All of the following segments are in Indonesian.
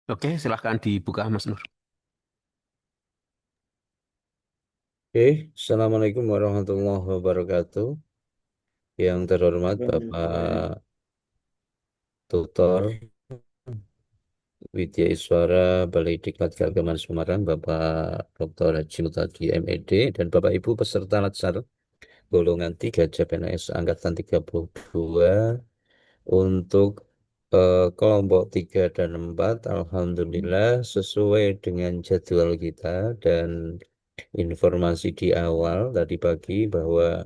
Oke, silahkan dibuka Mas Nur. Oke, Assalamualaikum warahmatullahi wabarakatuh. Yang terhormat Bapak Tutor Widya Iswara Balai Diklat Keagamaan Semarang, Bapak Dr. Haji Mutadi MED, dan Bapak Ibu peserta Latsar golongan 3 CPNS Angkatan 32 untuk kelompok 3 dan 4, Alhamdulillah sesuai dengan jadwal kita dan informasi di awal tadi pagi bahwa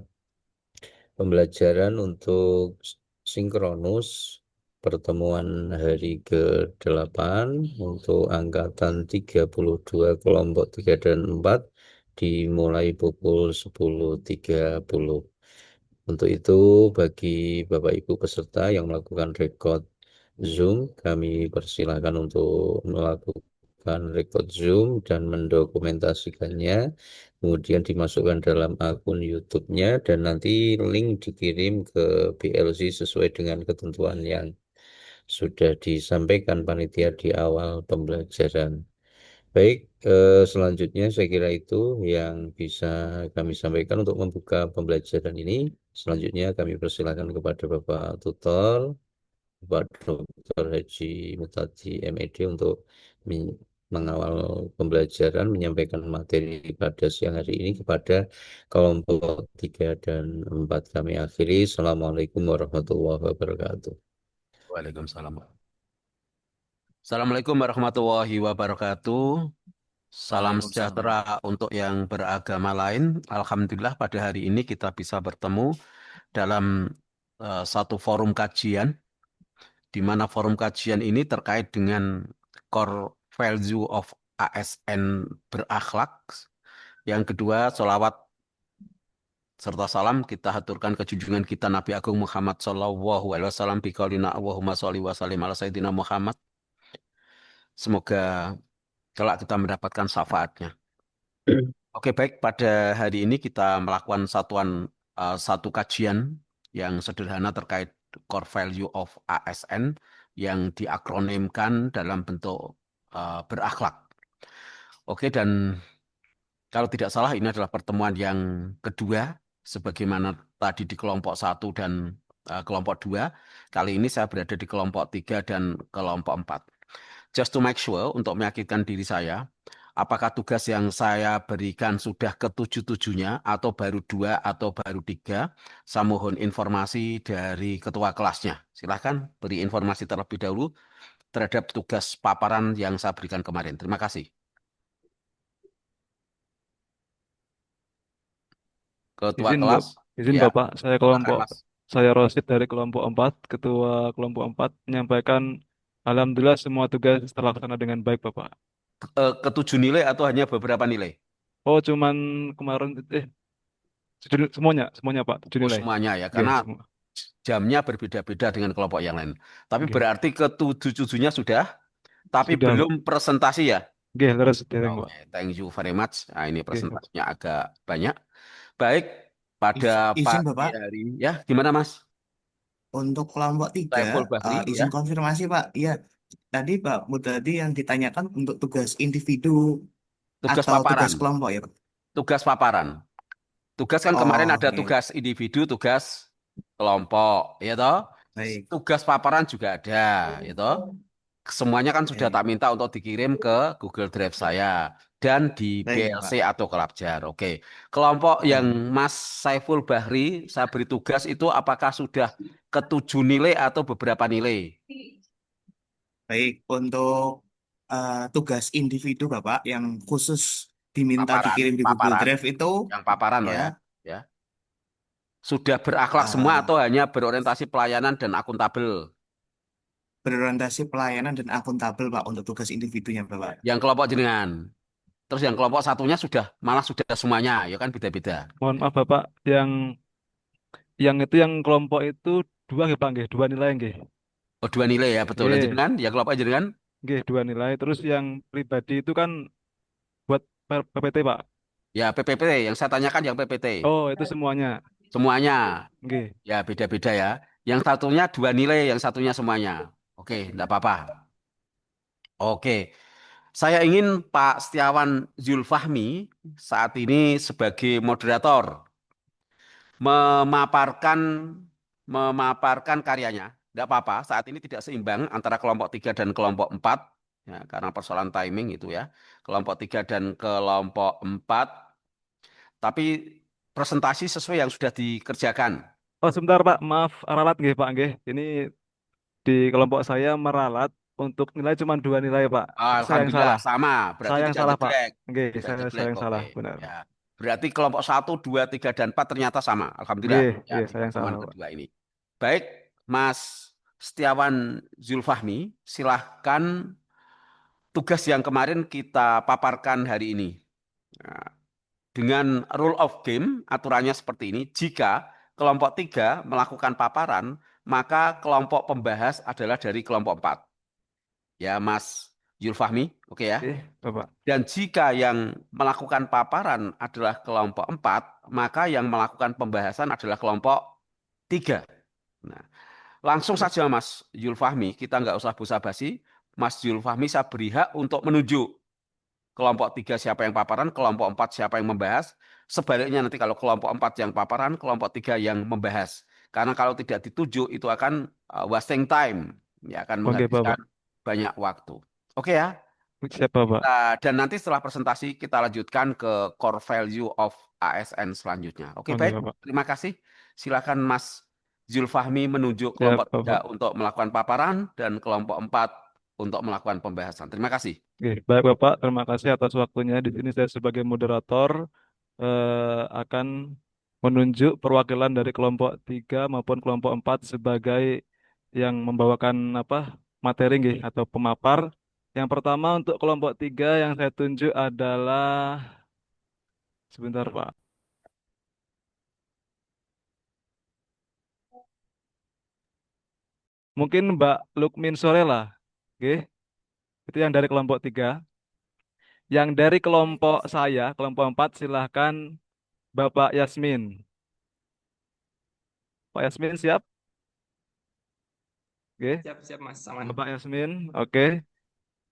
pembelajaran untuk sinkronus pertemuan hari ke-8 untuk angkatan 32 kelompok 3 dan 4 dimulai pukul 10.30. Untuk itu, bagi Bapak Ibu peserta yang melakukan record Zoom, kami persilahkan untuk melakukan record Zoom dan mendokumentasikannya, kemudian dimasukkan dalam akun YouTube-nya, dan nanti link dikirim ke BLC sesuai dengan ketentuan yang sudah disampaikan panitia di awal pembelajaran. Baik, selanjutnya saya kira itu yang bisa kami sampaikan untuk membuka pembelajaran ini. Selanjutnya kami persilakan kepada Bapak Tutor, Bapak Dr. Haji Mutadi MED untuk mengawal pembelajaran, menyampaikan materi pada siang hari ini kepada kelompok 3 dan 4. Kami akhiri. Assalamualaikum warahmatullahi wabarakatuh. Waalaikumsalam. Assalamualaikum warahmatullahi wabarakatuh. Salam Waalaikumsalam. sejahtera untuk yang beragama lain. Alhamdulillah pada hari ini kita bisa bertemu dalam satu forum kajian, di mana forum kajian ini terkait dengan core value of ASN berakhlak. Yang kedua, sholawat serta salam kita haturkan ke junjungan kita Nabi Agung Muhammad Sallallahu Alaihi Wasallam biqaulina Allahumma sholli wa sallim ala Sayyidina Muhammad. Semoga kelak kita mendapatkan syafaatnya. Oke, baik. Pada hari ini kita melakukan satu kajian yang sederhana terkait core value of ASN yang diakronimkan dalam bentuk berakhlak. Oke, dan kalau tidak salah ini adalah pertemuan yang kedua, sebagaimana tadi di kelompok satu dan kelompok 2. Kali ini saya berada di kelompok 3 dan kelompok 4. Just to make sure, untuk meyakinkan diri saya, apakah tugas yang saya berikan sudah ketujuh-tujuhnya, atau baru 2, atau baru 3? Saya mohon informasi dari ketua kelasnya. Silahkan beri informasi terlebih dahulu terhadap tugas paparan yang saya berikan kemarin. Terima kasih. Ketua Izin, kelas, izin ya, Bapak, silakan Mas. saya Rosid dari kelompok 4, Ketua kelompok 4 menyampaikan Alhamdulillah semua tugas terlaksana dengan baik Bapak. Ketujuh nilai atau hanya beberapa nilai? Oh, cuman kemarin semuanya, semuanya Pak, 7 Oh, nilai. semuanya ya, Oke, karena semua. jamnya berbeda-beda dengan kelompok yang lain. Tapi Oke, berarti ketujuh-tujuhnya sudah, tapi sudah Pak. belum presentasi ya? Oke, terus dereng Oke, Pak. thank you very much. Nah, ini Oke, Bapak. presentasinya agak banyak. Baik, pada Izin pagi Bapak, hari ini, ya, gimana Mas? untuk kelompok 3, Saiful Bahri, ya, izin konfirmasi Pak. Iya, tadi Pak tadi yang ditanyakan untuk tugas individu tugas atau tugas paparan. kelompok ya Pak? Tugas paparan. Tugas kan kemarin Oh, ada oke. tugas individu, tugas kelompok, ya toh? Baik. Tugas paparan juga ada, ya toh? Semuanya kan sudah tak Baik. minta untuk dikirim ke Google Drive saya dan di Baik, BLC Pak. atau Kelabjar. Oke. Kelompok yang Baik. Mas Saiful Bahri saya beri tugas itu apakah sudah ketujuh nilai atau beberapa nilai? Baik, untuk tugas individu Bapak yang khusus diminta Paparan, dikirim di Google paparan, Drive itu yang paparan loh ya ya. Ya. Sudah berakhlak semua eh, atau hanya berorientasi pelayanan dan akuntabel? berorientasi pelayanan dan akuntabel Pak untuk tugas individunya Bapak. Yang kelompok jenengan. Terus yang kelompok satunya sudah malah sudah semuanya, ya kan beda-beda. Mohon maaf Bapak, yang kelompok itu dua nggih Pak, nggih, dua nilai nggih. Oh, dua nilai ya, betul. Lah Nggih, jenengan, yang kelompok jenengan nggih, dua nilai. Terus yang pribadi itu kan buat PPT Pak. ya PPT, yang saya tanyakan yang PPT. Oh, itu semuanya. Semuanya Nggih. ya beda-beda ya. Yang satunya dua nilai, yang satunya semuanya. Oke, enggak apa-apa. Oke, saya ingin Pak Setiawan Zulfahmi saat ini sebagai moderator memaparkan memaparkan karyanya. Tidak apa-apa, saat ini tidak seimbang antara kelompok 3 dan kelompok 4, ya, karena persoalan timing itu ya. Kelompok 3 dan kelompok 4, tapi presentasi sesuai yang sudah dikerjakan. Oh, sebentar Pak, maaf ralat nggih Pak nggih. Ini di kelompok saya meralat untuk nilai cuma 2 nilai Pak. Saya yang Alhamdulillah salah. sama, berarti Saya yang tidak salah Pak. jeglek. Nggih, Tidak saya jeglek, yang oke. salah, benar. Ya. Berarti kelompok 1, 2, 3, dan 4 ternyata sama. Alhamdulillah Nggih, ya nggih, di saya yang pertemuan salah Pak. kedua ini. Baik, Mas Setiawan Zulfahmi, silahkan tugas yang kemarin kita paparkan hari ini. Nah, dengan rule of game, aturannya seperti ini. Jika kelompok 3 melakukan paparan, maka kelompok pembahas adalah dari kelompok 4. Ya, Mas Zulfahmi, oke ya. Nggih, Bapak. Dan jika yang melakukan paparan adalah kelompok 4, maka yang melakukan pembahasan adalah kelompok 3. Nah, langsung saja Mas Zulfahmi, kita nggak usah basa-basi. Mas Zulfahmi saya beri hak untuk menunjuk kelompok 3 siapa yang paparan, kelompok 4 siapa yang membahas. Sebaliknya nanti kalau kelompok 4 yang paparan, kelompok 3 yang membahas. Karena kalau tidak ditunjuk itu akan wasting time, ya akan Oke Bapak. menghabiskan banyak waktu. Oke ya. Siap Bapak. Dan nanti setelah presentasi kita lanjutkan ke core value of ASN selanjutnya. Oke, Oke baik. Bapak. Terima kasih. Silakan Mas Zulfahmi menunjuk Siap kelompok 3 Bapak. untuk melakukan paparan dan kelompok 4 untuk melakukan pembahasan. Terima kasih. Oke, baik Bapak, terima kasih atas waktunya. Di sini saya sebagai moderator akan menunjuk perwakilan dari kelompok 3 maupun kelompok 4 sebagai yang membawakan apa materi nggih, atau pemapar. Yang pertama untuk kelompok 3 yang saya tunjuk adalah sebentar Pak. Mungkin Mbak Lukmin Sorela. Oke, itu yang dari kelompok 3. Yang dari kelompok saya, kelompok 4 silahkan Bapak Yasmin. Pak Yasmin siap? Oke. Siap, siap Mas, aman. Bapak Yasmin, oke.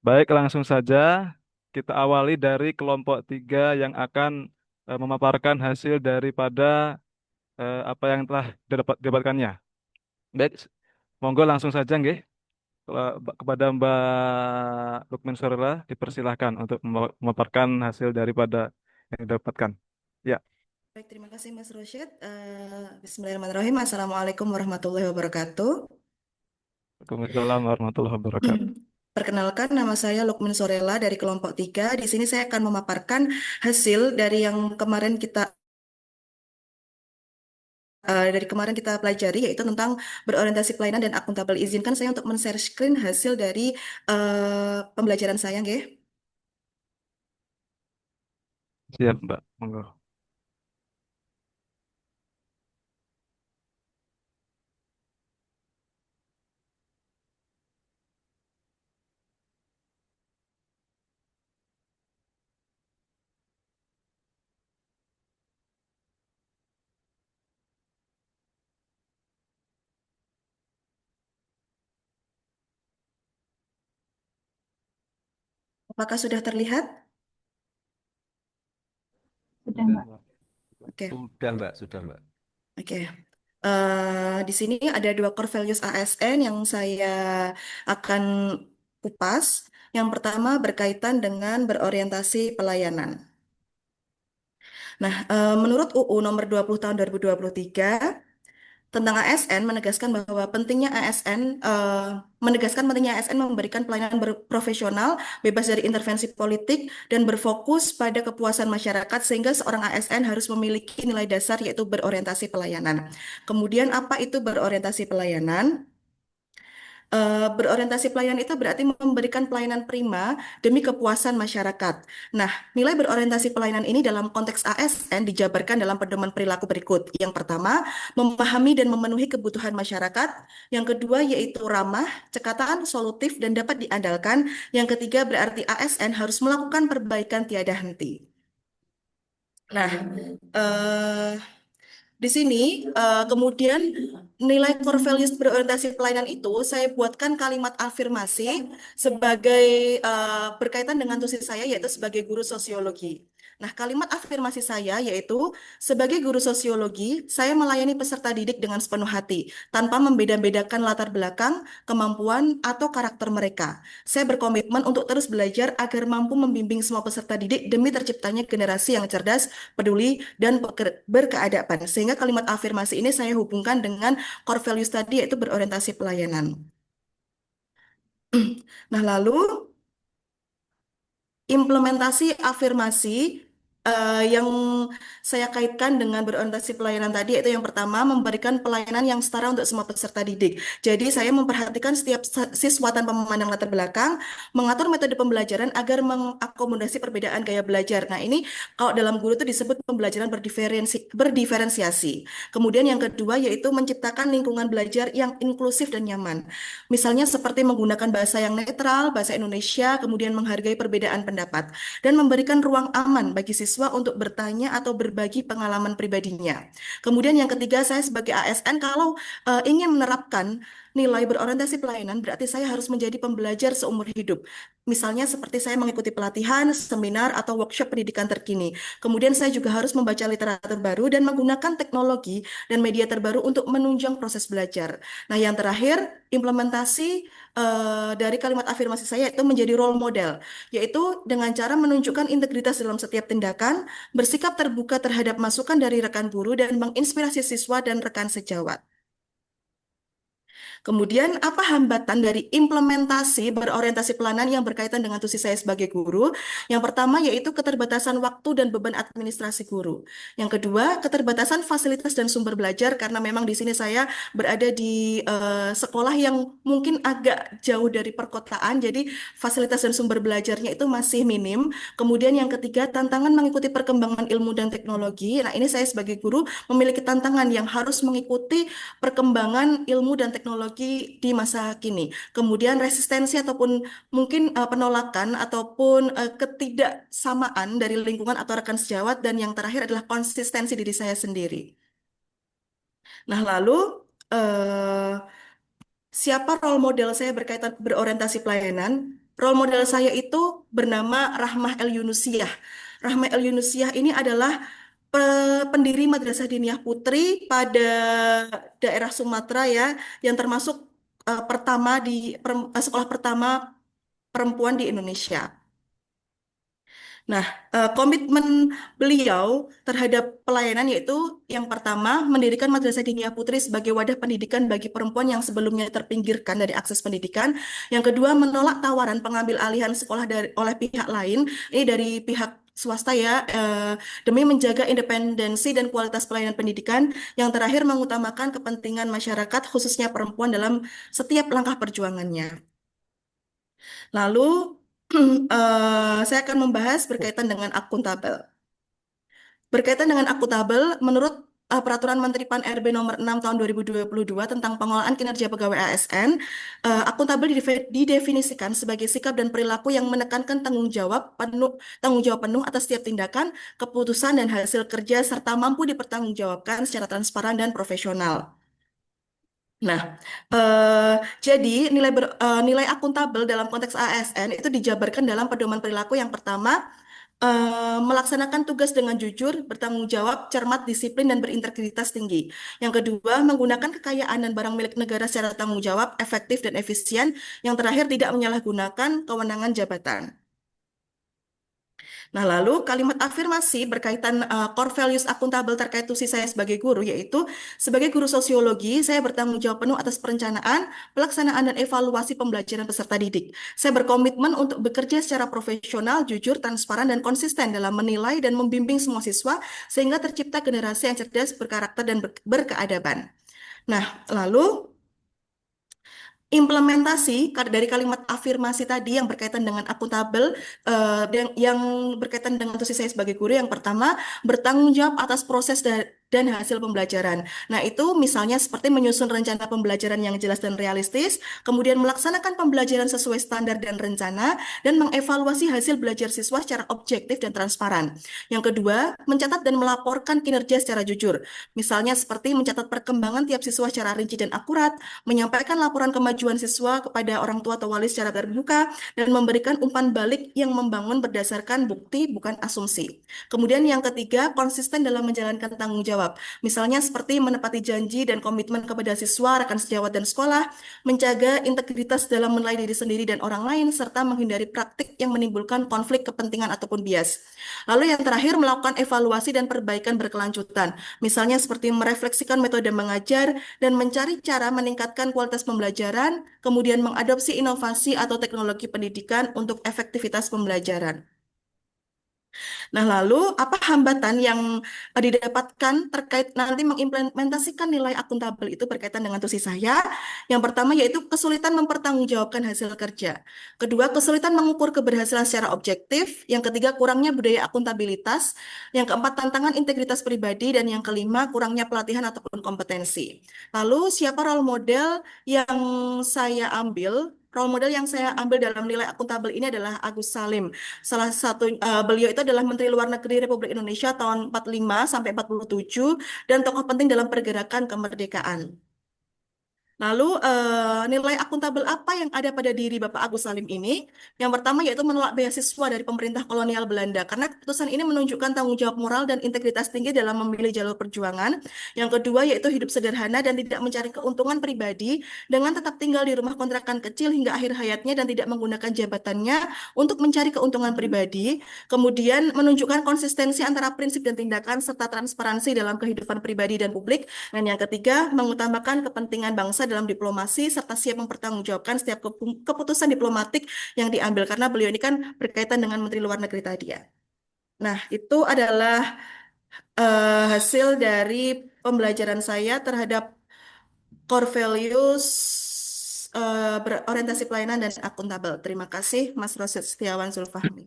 Baik, langsung saja kita awali dari kelompok 3 yang akan memaparkan hasil daripada apa yang telah didapatkannya. Baik, monggo langsung saja nggih. Kepada Mbak Lukmin Sorila dipersilahkan untuk memaparkan hasil daripada yang didapatkan. Ya, Baik, terima kasih Mas Rosyid. Bismillahirrahmanirrahim. Assalamualaikum warahmatullahi wabarakatuh. Waalaikumsalam warahmatullahi wabarakatuh. Perkenalkan, nama saya Lukmin Sorela dari kelompok 3. Di sini saya akan memaparkan hasil dari yang kemarin kita pelajari, yaitu tentang berorientasi pelayanan dan akuntabel. Izinkan saya untuk men-share screen hasil dari pembelajaran saya, nggih. Siap, Mbak. Monggo. Apakah sudah terlihat? Sudah, Mbak. Oke. Sudah, Mbak. Sudah, Mbak. Oke. Di sini ada 2 core values ASN yang saya akan kupas. Yang pertama berkaitan dengan berorientasi pelayanan. Nah, menurut UU nomor 20 tahun 2023 tentang ASN menegaskan bahwa pentingnya ASN memberikan pelayanan berprofesional, bebas dari intervensi politik, dan berfokus pada kepuasan masyarakat, sehingga seorang ASN harus memiliki nilai dasar yaitu berorientasi pelayanan. Kemudian apa itu berorientasi pelayanan? Berorientasi pelayanan itu berarti memberikan pelayanan prima demi kepuasan masyarakat. Nah, nilai berorientasi pelayanan ini dalam konteks ASN dijabarkan dalam pedoman perilaku berikut. Yang pertama, memahami dan memenuhi kebutuhan masyarakat. Yang kedua, yaitu ramah, cekatan, solutif, dan dapat diandalkan. Yang ketiga, berarti ASN harus melakukan perbaikan tiada henti. Nah, Di sini kemudian nilai core values berorientasi pelayanan itu saya buatkan kalimat afirmasi sebagai berkaitan dengan tusis saya yaitu sebagai guru sosiologi. Nah, kalimat afirmasi saya yaitu sebagai guru sosiologi, saya melayani peserta didik dengan sepenuh hati, tanpa membeda-bedakan latar belakang, kemampuan, atau karakter mereka. Saya berkomitmen untuk terus belajar agar mampu membimbing semua peserta didik demi terciptanya generasi yang cerdas, peduli, dan berkeadaban. Sehingga kalimat afirmasi ini saya hubungkan dengan core values tadi yaitu berorientasi pelayanan. Nah, lalu implementasi afirmasi yang saya kaitkan dengan berorientasi pelayanan tadi yaitu yang pertama memberikan pelayanan yang setara untuk semua peserta didik. Jadi saya memperhatikan setiap siswa tanpa memandang latar belakang, mengatur metode pembelajaran agar mengakomodasi perbedaan gaya belajar. Nah, ini kalau dalam guru itu disebut pembelajaran berdiferensiasi. Kemudian yang kedua yaitu menciptakan lingkungan belajar yang inklusif dan nyaman. Misalnya seperti menggunakan bahasa yang netral, bahasa Indonesia, kemudian menghargai perbedaan pendapat, dan memberikan ruang aman bagi siswa untuk bertanya atau berbagi pengalaman pribadinya. Kemudian yang ketiga, saya sebagai ASN kalau ingin menerapkan nilai berorientasi pelayanan, berarti saya harus menjadi pembelajar seumur hidup. Misalnya seperti saya mengikuti pelatihan, seminar, atau workshop pendidikan terkini. Kemudian saya juga harus membaca literatur baru dan menggunakan teknologi dan media terbaru untuk menunjang proses belajar. Nah, yang terakhir, implementasi dari kalimat afirmasi saya itu menjadi role model, yaitu dengan cara menunjukkan integritas dalam setiap tindakan, bersikap terbuka terhadap masukan dari rekan guru, dan menginspirasi siswa dan rekan sejawat. Kemudian, apa hambatan dari implementasi berorientasi pelayanan yang berkaitan dengan tugas saya sebagai guru? Yang pertama yaitu keterbatasan waktu dan beban administrasi guru. Yang kedua, keterbatasan fasilitas dan sumber belajar karena memang di sini saya berada di sekolah yang mungkin agak jauh dari perkotaan, jadi fasilitas dan sumber belajarnya itu masih minim. Kemudian yang ketiga, tantangan mengikuti perkembangan ilmu dan teknologi. Nah, ini saya sebagai guru memiliki tantangan yang harus mengikuti perkembangan ilmu dan teknologi di masa kini. Kemudian resistensi ataupun mungkin penolakan ataupun ketidaksamaan dari lingkungan atau rekan sejawat, dan yang terakhir adalah konsistensi diri saya sendiri. Nah, lalu eh, siapa role model saya berkaitan berorientasi pelayanan? Role model saya itu bernama Rahmah El Yunusiah. Rahmah El Yunusiah ini adalah pendiri Madrasah Diniyah Putri pada daerah Sumatera ya, yang termasuk pertama di sekolah pertama perempuan di Indonesia. Nah, komitmen beliau terhadap pelayanan yaitu yang pertama mendirikan Madrasah Diniyah Putri sebagai wadah pendidikan bagi perempuan yang sebelumnya terpinggirkan dari akses pendidikan. Yang kedua, menolak tawaran pengambil alihan sekolah oleh pihak lain, ini dari pihak swasta ya, demi menjaga independensi dan kualitas pelayanan pendidikan. Yang terakhir, mengutamakan kepentingan masyarakat khususnya perempuan dalam setiap langkah perjuangannya. Lalu saya akan membahas berkaitan dengan akuntabel. Berkaitan dengan akuntabel, menurut Peraturan Menteri Pan-RB Nomor 6 Tahun 2022 tentang pengelolaan kinerja pegawai ASN, akuntabel didefinisikan sebagai sikap dan perilaku yang menekankan tanggung jawab penuh atas setiap tindakan, keputusan, dan hasil kerja serta mampu dipertanggungjawabkan secara transparan dan profesional. Nah, jadi nilai akuntabel dalam konteks ASN itu dijabarkan dalam pedoman perilaku yang pertama, melaksanakan tugas dengan jujur, bertanggung jawab, cermat, disiplin, dan berintegritas tinggi. Yang kedua, menggunakan kekayaan dan barang milik negara secara tanggung jawab, efektif, dan efisien. Yang terakhir, tidak menyalahgunakan kewenangan jabatan. Nah, lalu kalimat afirmasi berkaitan core values akuntabel terkait tugas saya sebagai guru, yaitu sebagai guru sosiologi, saya bertanggung jawab penuh atas perencanaan, pelaksanaan, dan evaluasi pembelajaran peserta didik. Saya berkomitmen untuk bekerja secara profesional, jujur, transparan, dan konsisten dalam menilai dan membimbing semua siswa sehingga tercipta generasi yang cerdas, berkarakter, dan berkeadaban. Nah, lalu implementasi dari kalimat afirmasi tadi yang berkaitan dengan akuntabel, yang berkaitan dengan tugas saya sebagai guru, yang pertama bertanggung jawab atas proses dan hasil pembelajaran. Nah, itu misalnya seperti menyusun rencana pembelajaran yang jelas dan realistis, kemudian melaksanakan pembelajaran sesuai standar dan rencana, dan mengevaluasi hasil belajar siswa secara objektif dan transparan. Yang kedua, mencatat dan melaporkan kinerja secara jujur. Misalnya seperti mencatat perkembangan tiap siswa secara rinci dan akurat, menyampaikan laporan kemajuan siswa kepada orang tua atau wali secara terbuka, dan memberikan umpan balik yang membangun berdasarkan bukti, bukan asumsi. Kemudian yang ketiga, konsisten dalam menjalankan tanggung jawab. Misalnya seperti menepati janji dan komitmen kepada siswa, rekan sejawat, dan sekolah, menjaga integritas dalam menilai diri sendiri dan orang lain, serta menghindari praktik yang menimbulkan konflik kepentingan ataupun bias. Lalu yang terakhir, melakukan evaluasi dan perbaikan berkelanjutan. Misalnya seperti merefleksikan metode mengajar dan mencari cara meningkatkan kualitas pembelajaran, kemudian mengadopsi inovasi atau teknologi pendidikan untuk efektivitas pembelajaran. Nah, lalu apa hambatan yang didapatkan terkait nanti mengimplementasikan nilai akuntabel itu berkaitan dengan tusi saya? Yang pertama yaitu kesulitan mempertanggungjawabkan hasil kerja. Kedua, kesulitan mengukur keberhasilan secara objektif. Yang ketiga, kurangnya budaya akuntabilitas. Yang keempat, tantangan integritas pribadi. Dan yang kelima, kurangnya pelatihan ataupun kompetensi. Lalu, siapa role model yang saya ambil? Role model yang saya ambil dalam nilai akuntabel ini adalah Agus Salim. Salah satu beliau itu adalah Menteri Luar Negeri Republik Indonesia tahun 45 sampai 47 dan tokoh penting dalam pergerakan kemerdekaan. Lalu nilai akuntabel apa yang ada pada diri Bapak Agus Salim ini? Yang pertama yaitu menolak beasiswa dari pemerintah kolonial Belanda karena keputusan ini menunjukkan tanggung jawab moral dan integritas tinggi dalam memilih jalur perjuangan. Yang kedua yaitu hidup sederhana dan tidak mencari keuntungan pribadi dengan tetap tinggal di rumah kontrakan kecil hingga akhir hayatnya dan tidak menggunakan jabatannya untuk mencari keuntungan pribadi. Kemudian menunjukkan konsistensi antara prinsip dan tindakan serta transparansi dalam kehidupan pribadi dan publik. Dan yang ketiga, mengutamakan kepentingan bangsa dalam diplomasi serta siap mempertanggungjawabkan setiap keputusan diplomatik yang diambil karena beliau ini kan berkaitan dengan Menteri Luar Negeri tadi ya. Nah, itu adalah hasil dari pembelajaran saya terhadap core values berorientasi pelayanan dan akuntabel. Terima kasih, Mas Rosid Setiawan Zulfahmi.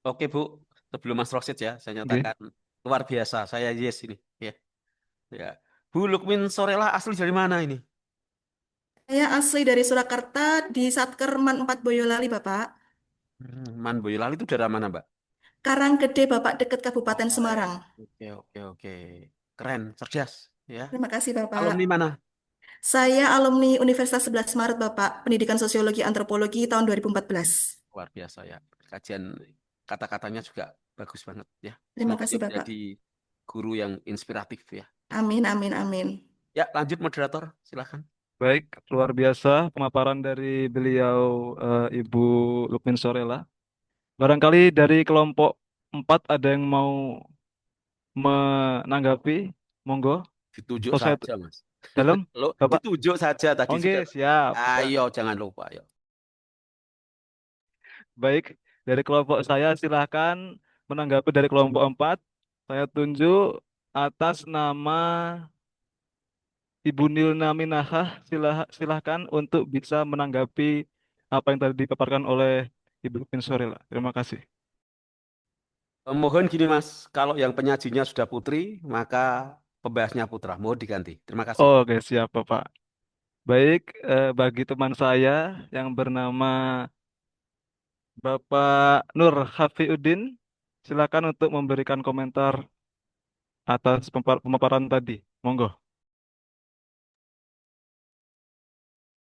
Oke Bu, sebelum Mas Rosid ya, saya Oke. nyatakan luar biasa. Saya yes ini. Ya, ya. Bu Lukmin Sorella asli dari mana ini? Saya asli dari Surakarta di Satker Man 4 Boyolali, Bapak. Man Boyolali itu daerah mana, Mbak? Karanggede, Bapak, dekat Kabupaten Oh, Semarang. oke, oke, oke. Keren, cerdas. Ya. Terima kasih, Bapak. Alumni mana? Saya alumni Universitas 11 Maret, Bapak, Pendidikan Sosiologi Antropologi tahun 2014. Luar biasa ya. Kajian kata-katanya juga bagus banget ya. Terima Semoga kasih, dia Bapak. menjadi guru yang inspiratif ya. Amin, amin, amin. Ya, lanjut moderator, silakan. Baik, luar biasa pemaparan dari beliau Ibu Lukmin Sorella. Barangkali dari kelompok 4 ada yang mau menanggapi, monggo. Ditunjuk Oh, saya saja, Mas. dalam, Lo Bapak. ditunjuk saja tadi Oke, sudah. siap, siap. Ayo, jangan lupa, ayo. Baik, dari kelompok saya silahkan menanggapi dari kelompok 4. Saya tunjuk atas nama Ibu Nilna Minahah, silahkan untuk bisa menanggapi apa yang tadi dipaparkan oleh Ibu Lukmin Sorella. Terima kasih. Mohon gini, Mas. Kalau yang penyajinya sudah putri, maka pembahasnya putra. Mohon diganti. Terima kasih. Oke, siap Bapak. Baik, bagi teman saya yang bernama Bapak Nur Hafiuddin, silakan untuk memberikan komentar atas pemaparan tadi. Monggo.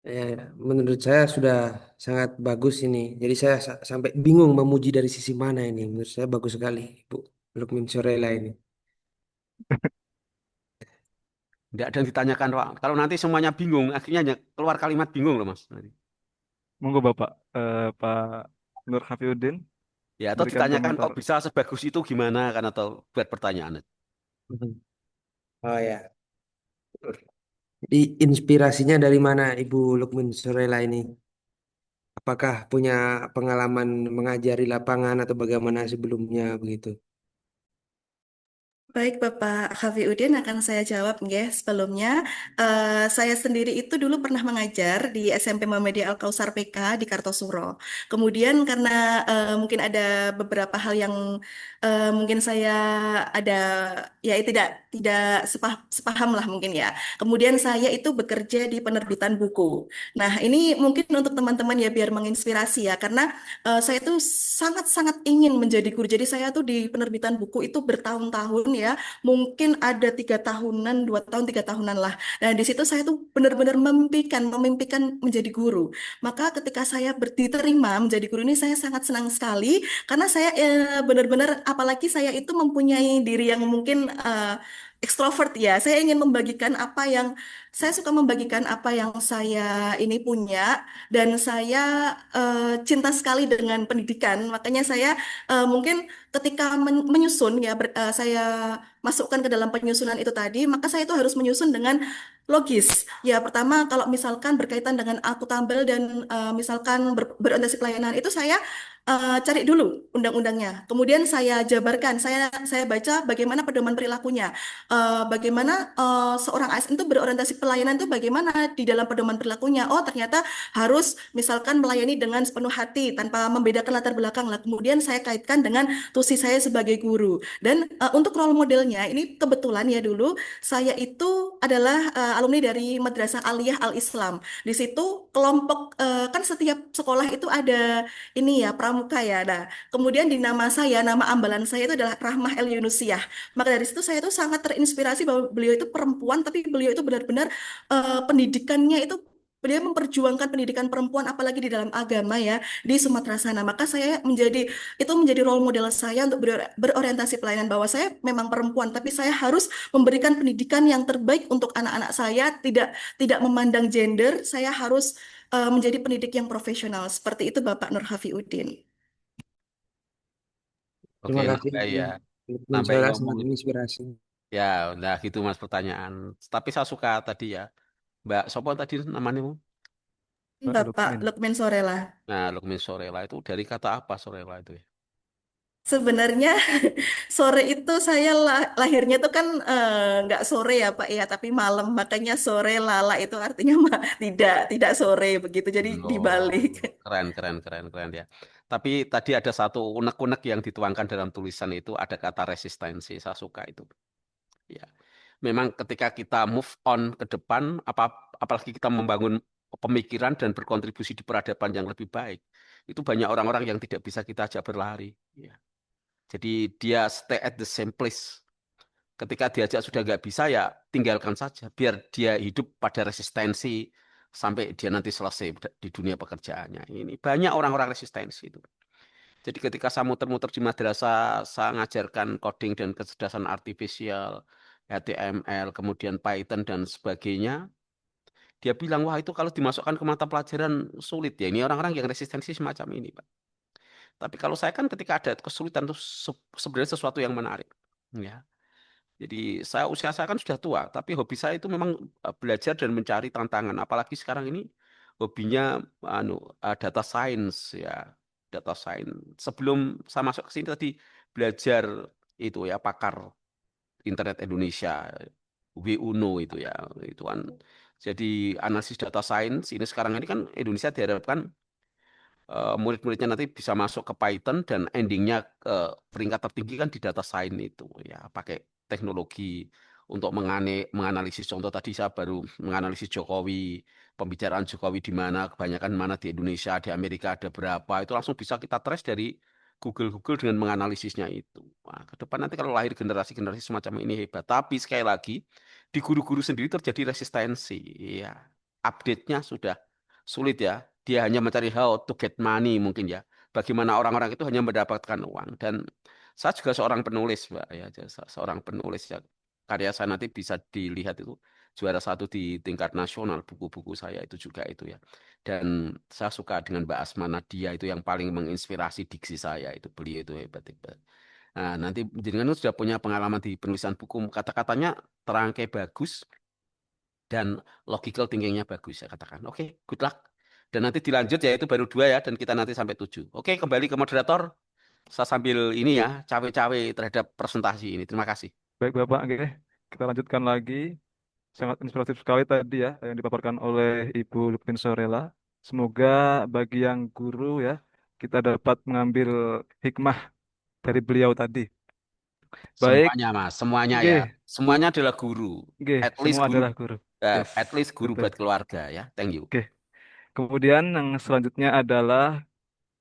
Ya, menurut saya sudah sangat bagus ini. Jadi saya sampai bingung memuji dari sisi mana ini. Menurut saya bagus sekali, Bu Lukmin Sorella ini. Tidak ada yang ditanyakan, Pak. Kalau nanti semuanya bingung, akhirnya hanya keluar kalimat bingung loh, Mas. Nanti. Monggo Bapak, Pak Nur Hafiuddin, Ya, atau berikan ditanyakan komentar. kok bisa sebagus itu gimana kan atau buat pertanyaan. Mhm. Oh ya, di inspirasinya dari mana Ibu Lukmin Sorella ini? Apakah punya pengalaman mengajari lapangan atau bagaimana sebelumnya begitu? Baik, Bapak Hafiuddin akan saya jawab ya. Sebelumnya, saya sendiri itu dulu pernah mengajar di SMP Muhammadiyah Al-Kausar PK di Kartosuro. Kemudian karena mungkin ada beberapa hal yang mungkin saya ada ya tidak sepaham lah mungkin ya. Kemudian saya itu bekerja di penerbitan buku. Nah, ini mungkin untuk teman-teman ya biar menginspirasi ya, karena saya tuh sangat-sangat ingin menjadi guru. Jadi saya tuh di penerbitan buku itu bertahun-tahun ya, mungkin ada 3 tahunan, 2 tahun, 3 tahunan lah. Nah di situ saya tuh benar-benar memimpikan menjadi guru. Maka ketika saya diterima menjadi guru ini saya sangat senang sekali karena saya benar-benar, apalagi saya itu mempunyai diri yang mungkin ekstrovert ya. Saya ingin membagikan apa yang saya suka membagikan apa yang saya ini punya dan saya cinta sekali dengan pendidikan. Makanya saya mungkin ketika menyusun ya saya masukkan ke dalam penyusunan itu tadi, maka saya itu harus menyusun dengan logis. Ya, pertama kalau misalkan berkaitan dengan akuntabel dan misalkan berorientasi pelayanan itu saya cari dulu undang-undangnya. Kemudian saya jabarkan, saya baca bagaimana pedoman perilakunya. Bagaimana seorang ASN itu berorientasi pelayanan itu bagaimana di dalam pedoman perilakunya. Oh, ternyata harus misalkan melayani dengan sepenuh hati tanpa membedakan latar belakang lah. Kemudian saya kaitkan dengan tusi saya sebagai guru. Dan untuk role modelnya ini kebetulan ya dulu saya itu adalah alumni dari Madrasah Aliyah Al-Islam. Di situ kelompok kan setiap sekolah itu ada ini ya pramuka ya. Nah, kemudian di nama saya, nama ambalan saya itu adalah Rahmah El Yunusiyah. Maka dari situ saya itu sangat terinspirasi bahwa beliau itu perempuan, tapi beliau itu benar-benar pendidikannya itu beliau memperjuangkan pendidikan perempuan apalagi di dalam agama ya di Sumatera sana. Maka saya menjadi role model saya untuk berorientasi pelayanan bahwa saya memang perempuan tapi saya harus memberikan pendidikan yang terbaik untuk anak-anak saya, tidak memandang gender. Saya harus menjadi pendidik yang profesional. Seperti itu Bapak Nur Hafiuddin. Oke, Terima kasih nambah ya. Lukman Nambah Sora, ngomong sangat itu. menginspirasi. Ya, udah gitu Mas pertanyaan. Tapi saya suka tadi ya. Mbak Sopo tadi namanya? Pak Bapak Lukmin. Lukmin Sorela. Nah, Lukmin Sorela itu dari kata apa Sorela itu ya? Sebenarnya sore itu saya lahirnya tuh kan nggak sore ya Pak ya, tapi malam. Makanya sore lala itu artinya tidak sore begitu. Jadi Oh, dibalik. keren, keren, keren, keren ya. Tapi tadi ada satu unek-unek yang dituangkan dalam tulisan itu ada kata resistensi. Saya suka itu. Ya, memang ketika kita move on ke depan, apalagi kita membangun pemikiran dan berkontribusi di peradaban yang lebih baik, itu banyak orang-orang yang tidak bisa kita ajak berlari. Ya. Jadi dia stay at the same place. Ketika diajak sudah nggak bisa ya tinggalkan saja. Biar dia hidup pada resistensi sampai dia nanti selesai di dunia pekerjaannya. Ini banyak orang-orang resistensi itu. Jadi ketika saya muter-muter di madrasah, saya ngajarkan coding dan kecerdasan artifisial, HTML, kemudian Python dan sebagainya. Dia bilang, wah itu kalau dimasukkan ke mata pelajaran sulit ya. Ini orang-orang yang resistensi semacam ini, Pak. Tapi kalau saya kan ketika ada kesulitan itu sebenarnya sesuatu yang menarik. Ya. Jadi usia saya kan sudah tua, tapi hobi saya itu memang belajar dan mencari tantangan. Apalagi sekarang ini hobinya data science ya, data science. Sebelum saya masuk ke sini tadi belajar itu ya pakar Internet Indonesia, WUNO itu ya, itu kan. Jadi analisis data science ini sekarang ini kan Indonesia diharapkan murid-muridnya nanti bisa masuk ke Python dan endingnya ke peringkat tertinggi kan di data science itu ya pakai teknologi untuk menganalisis contoh tadi saya baru menganalisis Jokowi, pembicaraan Jokowi di mana, kebanyakan mana di Indonesia, di Amerika ada berapa, itu langsung bisa kita trace dari Google dengan menganalisisnya itu. Nah, ke depan nanti kalau lahir generasi-generasi semacam ini hebat. Tapi sekali lagi di guru-guru sendiri terjadi resistensi. Ya, update-nya sudah sulit ya. Dia hanya mencari how to get money mungkin ya. Bagaimana orang-orang itu hanya mendapatkan uang. Dan saya juga seorang penulis, Mbak. Ya, seorang penulis ya. Karya saya nanti bisa dilihat itu juara 1 di tingkat nasional. Buku-buku saya itu juga itu ya. Dan saya suka dengan Mbak Asma Nadia itu yang paling menginspirasi diksi saya. Itu beliau itu hebat-hebat. Nah, nanti jenengan sudah punya pengalaman di penulisan buku. Kata-katanya terangkai bagus dan logical thinkingnya bagus, saya katakan. Oke, good luck. Dan nanti dilanjut ya itu baru 2 ya, dan kita nanti sampai 7. Oke, kembali ke moderator. Saya sambil ini ya, cawe-cawe terhadap presentasi ini. Terima kasih. Baik Bapak, oke. Kita lanjutkan lagi. Sangat inspiratif sekali tadi ya yang dipaparkan oleh Ibu Lupin Sorella. Semoga bagi yang guru ya kita dapat mengambil hikmah dari beliau tadi. Baik, Semuanya, Mas, semuanya ya. oke, Semuanya adalah guru. oke, At least semua guru, adalah guru. Yes, at least guru betul. buat keluarga ya. Thank you. Oke, kemudian yang selanjutnya adalah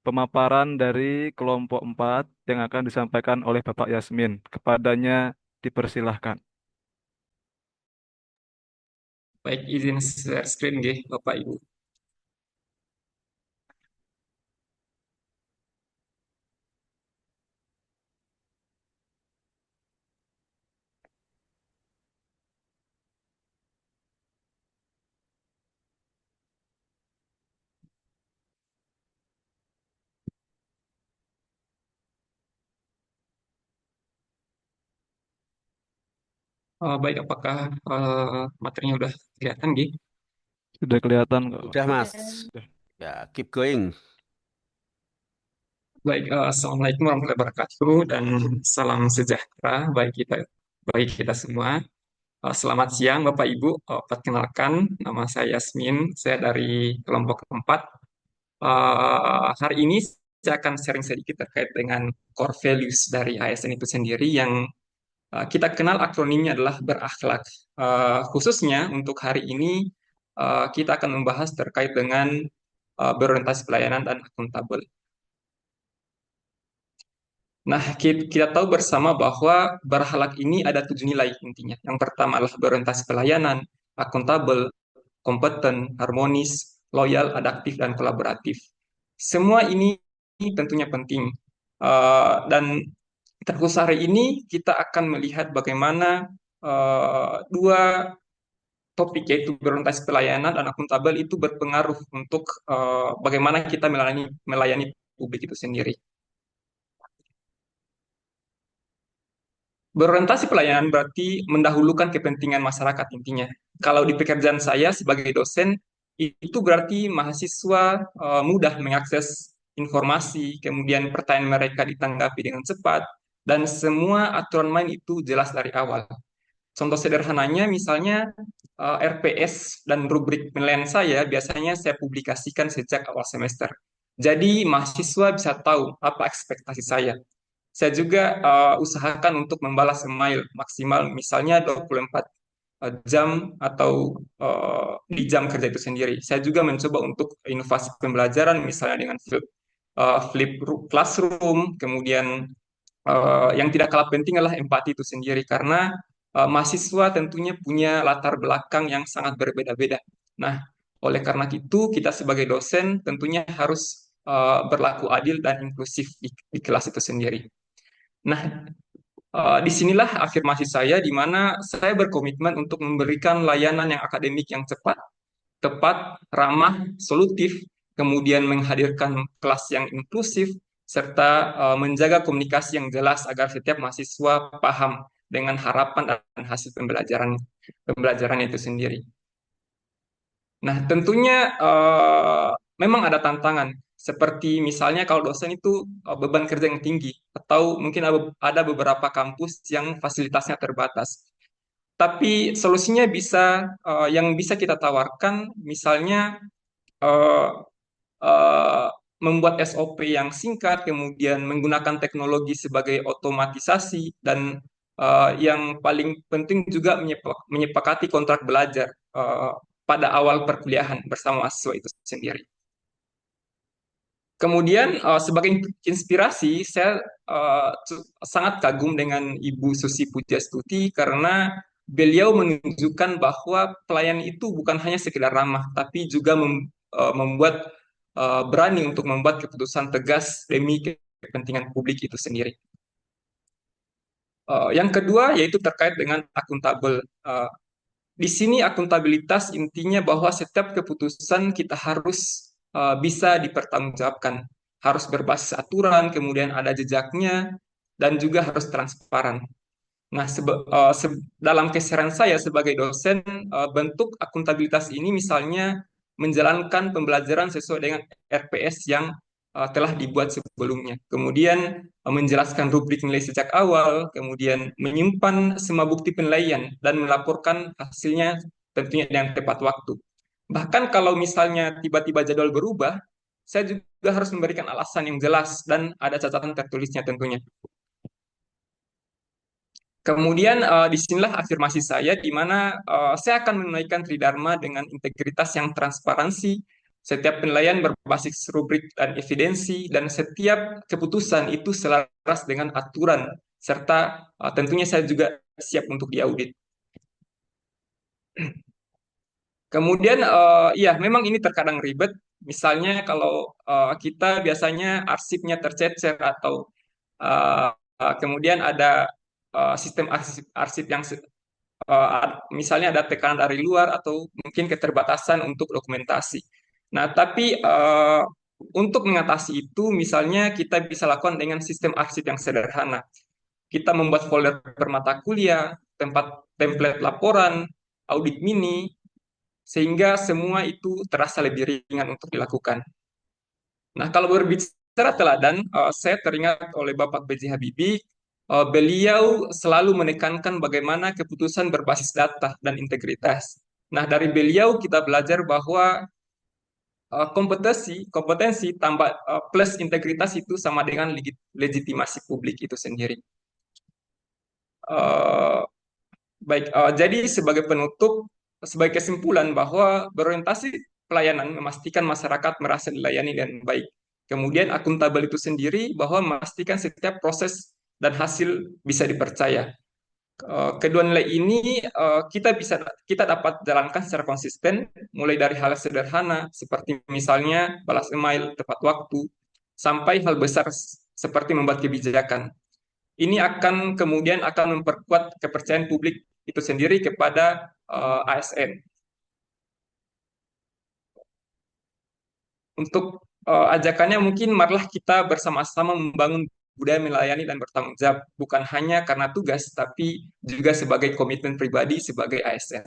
pemaparan dari kelompok 4 yang akan disampaikan oleh Bapak Yasmin. Kepadanya dipersilahkan. Baik, izin share screen nggih, Bapak Ibu. Baik, apakah materinya udah kelihatan nggih? Sudah kelihatan kok. Udah, Mas. Sudah. Ya, keep going. Baik, Assalamualaikum warahmatullahi wabarakatuh dan salam sejahtera bagi kita semua. Selamat siang Bapak Ibu. Perkenalkan, nama saya Yasmin. Saya dari kelompok keempat. Hari ini saya akan sharing sedikit terkait dengan core values dari ASN itu sendiri yang kita kenal akronimnya adalah berakhlak. Khususnya untuk hari ini kita akan membahas terkait dengan berorientasi pelayanan dan akuntabel. Nah, kita tahu bersama bahwa berakhlak ini ada 7 nilai intinya. Yang pertama adalah berorientasi pelayanan, akuntabel, kompeten, harmonis, loyal, adaptif, dan kolaboratif. Semua ini tentunya penting. Dan terkhusus hari ini kita akan melihat bagaimana dua topik yaitu berorientasi pelayanan dan akuntabel itu berpengaruh untuk bagaimana kita melayani publik itu sendiri. Berorientasi pelayanan berarti mendahulukan kepentingan masyarakat intinya. Kalau di pekerjaan saya sebagai dosen, itu berarti mahasiswa mudah mengakses informasi, kemudian pertanyaan mereka ditanggapi dengan cepat, dan semua aturan main itu jelas dari awal. Contoh sederhananya misalnya RPS dan rubrik penilaian saya biasanya saya publikasikan sejak awal semester. Jadi mahasiswa bisa tahu apa ekspektasi saya. Saya juga usahakan untuk membalas email maksimal misalnya 24 jam atau di jam kerja itu sendiri. Saya juga mencoba untuk inovasi pembelajaran misalnya dengan flip classroom, kemudian yang tidak kalah penting adalah empati itu sendiri karena mahasiswa tentunya punya latar belakang yang sangat berbeda-beda. Nah, oleh karena itu kita sebagai dosen tentunya harus berlaku adil dan inklusif di kelas itu sendiri. Nah, disinilah afirmasi saya di mana saya berkomitmen untuk memberikan layanan yang akademik yang cepat, tepat, ramah, solutif, kemudian menghadirkan kelas yang inklusif, serta menjaga komunikasi yang jelas agar setiap mahasiswa paham dengan harapan dan hasil pembelajaran itu sendiri. Nah, tentunya memang ada tantangan. Seperti misalnya kalau dosen itu beban kerja yang tinggi, atau mungkin ada beberapa kampus yang fasilitasnya terbatas. Tapi solusinya yang bisa kita tawarkan, misalnya eh, eh, membuat SOP yang singkat, kemudian menggunakan teknologi sebagai otomatisasi, dan yang paling penting juga menyepakati kontrak belajar pada awal perkuliahan bersama mahasiswa itu sendiri. Kemudian sebagai inspirasi, saya sangat kagum dengan Ibu Susi Pujastuti karena beliau menunjukkan bahwa pelayan itu bukan hanya sekedar ramah, tapi juga membuat berani untuk membuat keputusan tegas demi kepentingan publik itu sendiri. Yang kedua yaitu terkait dengan akuntabel. Di sini akuntabilitas intinya bahwa setiap keputusan kita harus bisa dipertanggungjawabkan, harus berbasis aturan, kemudian ada jejaknya, dan juga harus transparan. Nah, dalam keseharian saya sebagai dosen, bentuk akuntabilitas ini misalnya menjalankan pembelajaran sesuai dengan RPS yang telah dibuat sebelumnya. Kemudian menjelaskan rubrik nilai sejak awal, kemudian menyimpan semua bukti penilaian dan melaporkan hasilnya tentunya dengan tepat waktu. Bahkan kalau misalnya tiba-tiba jadwal berubah, saya juga harus memberikan alasan yang jelas dan ada catatan tertulisnya tentunya. Kemudian disinilah afirmasi saya di mana saya akan menunaikan tridharma dengan integritas yang transparansi, setiap penilaian berbasis rubrik dan evidensi, dan setiap keputusan itu selaras dengan aturan, serta tentunya saya juga siap untuk diaudit. Kemudian ya memang ini terkadang ribet. Misalnya kalau kita biasanya arsipnya tercecer atau kemudian ada sistem arsip yang misalnya ada tekanan dari luar atau mungkin keterbatasan untuk dokumentasi. Nah, tapi untuk mengatasi itu, misalnya kita bisa lakukan dengan sistem arsip yang sederhana. Kita membuat folder per mata kuliah, template laporan, audit mini, sehingga semua itu terasa lebih ringan untuk dilakukan. Nah, kalau berbicara teladan, saya teringat oleh Bapak B.J. Habibie, beliau selalu menekankan bagaimana keputusan berbasis data dan integritas. Nah, dari beliau kita belajar bahwa kompetensi tambah plus integritas itu sama dengan legitimasi publik itu sendiri. Eh, Baik, jadi sebagai penutup, sebagai kesimpulan bahwa berorientasi pelayanan memastikan masyarakat merasa dilayani dengan baik. Kemudian akuntabel itu sendiri bahwa memastikan setiap proses dan hasil bisa dipercaya. Kedua nilai ini kita dapat jalankan secara konsisten, mulai dari hal sederhana seperti misalnya balas email tepat waktu, sampai hal besar seperti membuat kebijakan. Ini kemudian akan memperkuat kepercayaan publik itu sendiri kepada ASN. Untuk ajakannya mungkin marilah kita bersama-sama membangun budaya melayani dan bertanggung jawab, bukan hanya karena tugas, tapi juga sebagai komitmen pribadi sebagai ASN.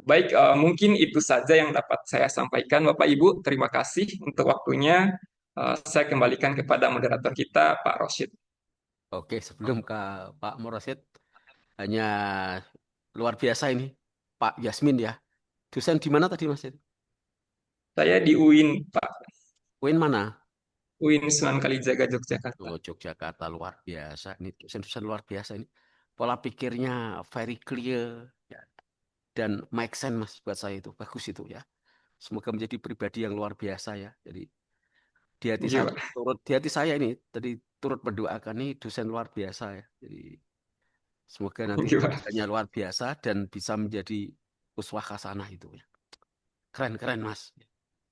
Baik, mungkin itu saja yang dapat saya sampaikan, Bapak Ibu. Terima kasih untuk waktunya. Saya kembalikan kepada moderator kita, Pak Rosyid. Oke, sebelum ke Pak Morosid, hanya luar biasa ini, Pak Yasmin ya. Dosen di mana tadi Mas? Saya di UIN, Pak. UIN mana? UIN Sunan Kalijaga, Yogyakarta. Oh, Yogyakarta luar biasa. Ini dosen-dosen luar biasa ini. Pola pikirnya very clear ya. Dan make sense Mas buat saya itu. Bagus itu ya. Semoga menjadi pribadi yang luar biasa ya. Jadi di hati Iya, saya Pak. di hati saya ini tadi turut mendoakan nih dosen luar biasa ya. Jadi semoga nanti Iya, Pak. kerjanya luar biasa dan bisa menjadi uswah hasanah itu ya. Keren-keren Mas.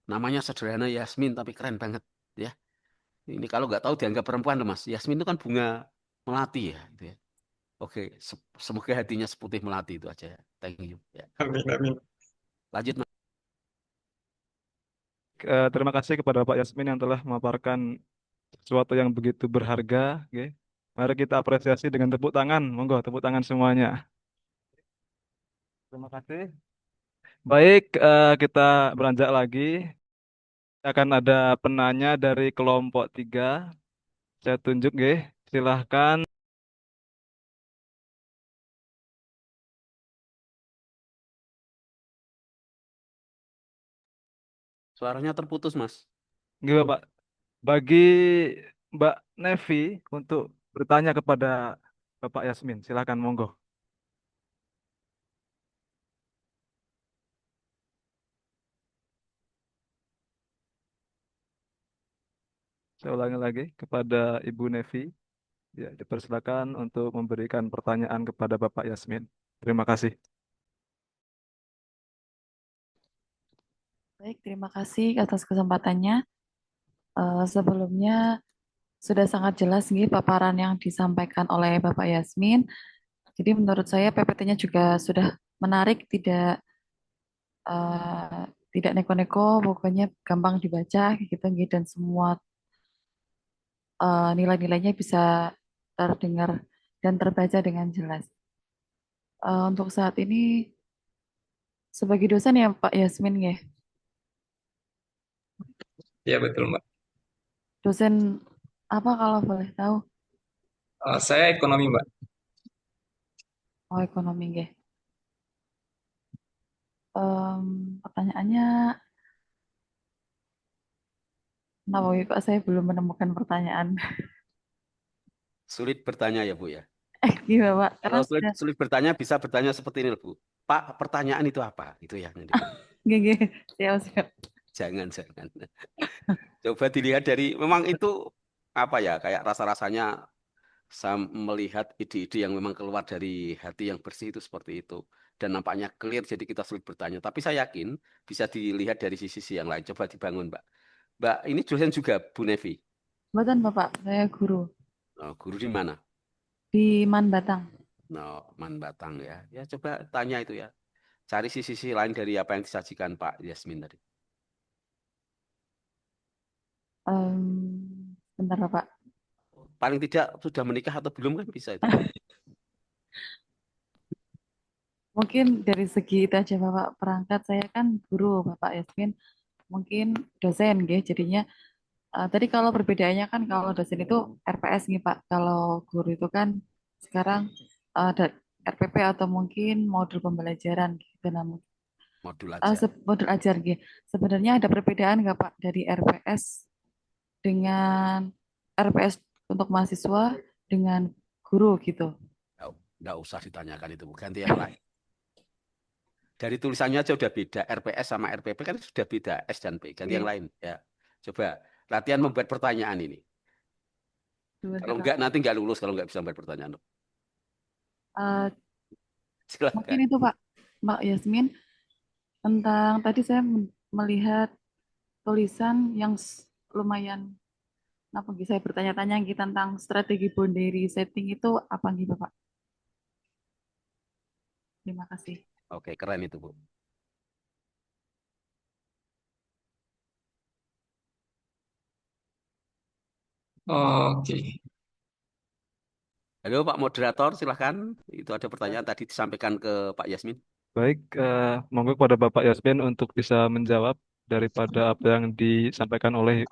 Namanya sederhana Yasmin tapi keren banget ya. Ini kalau nggak tahu dianggap perempuan loh Mas. Yasmin itu kan bunga melati ya. Gitu ya. Oke, semoga hatinya seputih melati itu aja ya. Thank you. Ya. Amin, amin. Lanjut Mas. Terima kasih kepada Pak Yasmin yang telah memaparkan sesuatu yang begitu berharga. Oke. Mari kita apresiasi dengan tepuk tangan. Monggo, tepuk tangan semuanya. Terima kasih. Baik, kita beranjak lagi. Akan ada penanya dari kelompok 3. Saya tunjuk, nggih. Silahkan. Suaranya terputus Mas. Nggih, Bapak. Bagi Mbak Nevi untuk bertanya kepada Bapak Yasmin. Silahkan, monggo. Saya ulangi lagi kepada Ibu Nevi. Ya, dipersilakan untuk memberikan pertanyaan kepada Bapak Yasmin. Terima kasih. Baik, terima kasih atas kesempatannya. Sebelumnya sudah sangat jelas nih paparan yang disampaikan oleh Bapak Yasmin. Jadi menurut saya PPT-nya juga sudah menarik, tidak neko-neko, pokoknya gampang dibaca gitu nih, dan semua nilai-nilainya bisa terdengar dan terbaca dengan jelas. Untuk saat ini sebagai dosen ya Pak Yasmin ya. Ya betul Mbak. Dosen apa kalau boleh tahu? Saya ekonomi Mbak. Oh, ekonomi nggih. Pertanyaannya, kenapa kok saya belum menemukan pertanyaan? Sulit bertanya ya, Bu ya. Gimana, Pak? Karena Kalau sulit, sudah, sulit bertanya bisa bertanya seperti ini, Bu. Pak, pertanyaan itu apa? Itu ya. gini, siap-siap. Jangan. Coba dilihat dari, memang itu apa ya, kayak rasa-rasanya saya melihat ide-ide yang memang keluar dari hati yang bersih itu seperti itu. Dan nampaknya clear, jadi kita sulit bertanya. Tapi saya yakin bisa dilihat dari sisi yang lain. Coba dibangun, Mbak. Mbak, ini dosen juga, Bu Nevi. Buatan Bapak, saya guru Oh, guru di mana? di Man Batang. No, Man Batang ya. Ya, coba tanya itu ya. Cari sisi lain dari apa yang disajikan Pak Yasmin tadi. Bentar, Bapak. Paling tidak sudah menikah atau belum kan bisa itu. Mungkin dari segi itu aja Bapak perangkat, saya kan guru, Bapak Yasmin mungkin dosen gitu. Jadinya tadi kalau perbedaannya kan kalau dosen itu RPS nih Pak. Kalau guru itu kan sekarang ada RPP atau mungkin modul pembelajaran gitu namun Modul aja. modul ajar gitu. Sebenarnya ada perbedaan nggak Pak dari RPS dengan RPS untuk mahasiswa dengan guru gitu? Nggak usah ditanyakan itu. Ganti yang lain. Dari tulisannya aja udah beda. RPS sama RPP kan sudah beda. S dan P. Ganti yang lain. Ya. Coba latihan membuat pertanyaan ini. Kalau enggak nanti nggak lulus kalau nggak bisa membuat pertanyaan. Mungkin Silakan. itu Pak, Mbak Yasmin, tentang tadi saya melihat tulisan yang lumayan, apa gitu, saya bertanya-tanya gitu tentang strategi boundary setting itu apa gitu Pak? Terima kasih. Oke, keren itu, Bu. Oke. Halo Pak Moderator, silahkan. Itu ada pertanyaan tadi disampaikan ke Pak Yasmin. Baik, monggo kepada Bapak Yasmin untuk bisa menjawab daripada apa yang disampaikan oleh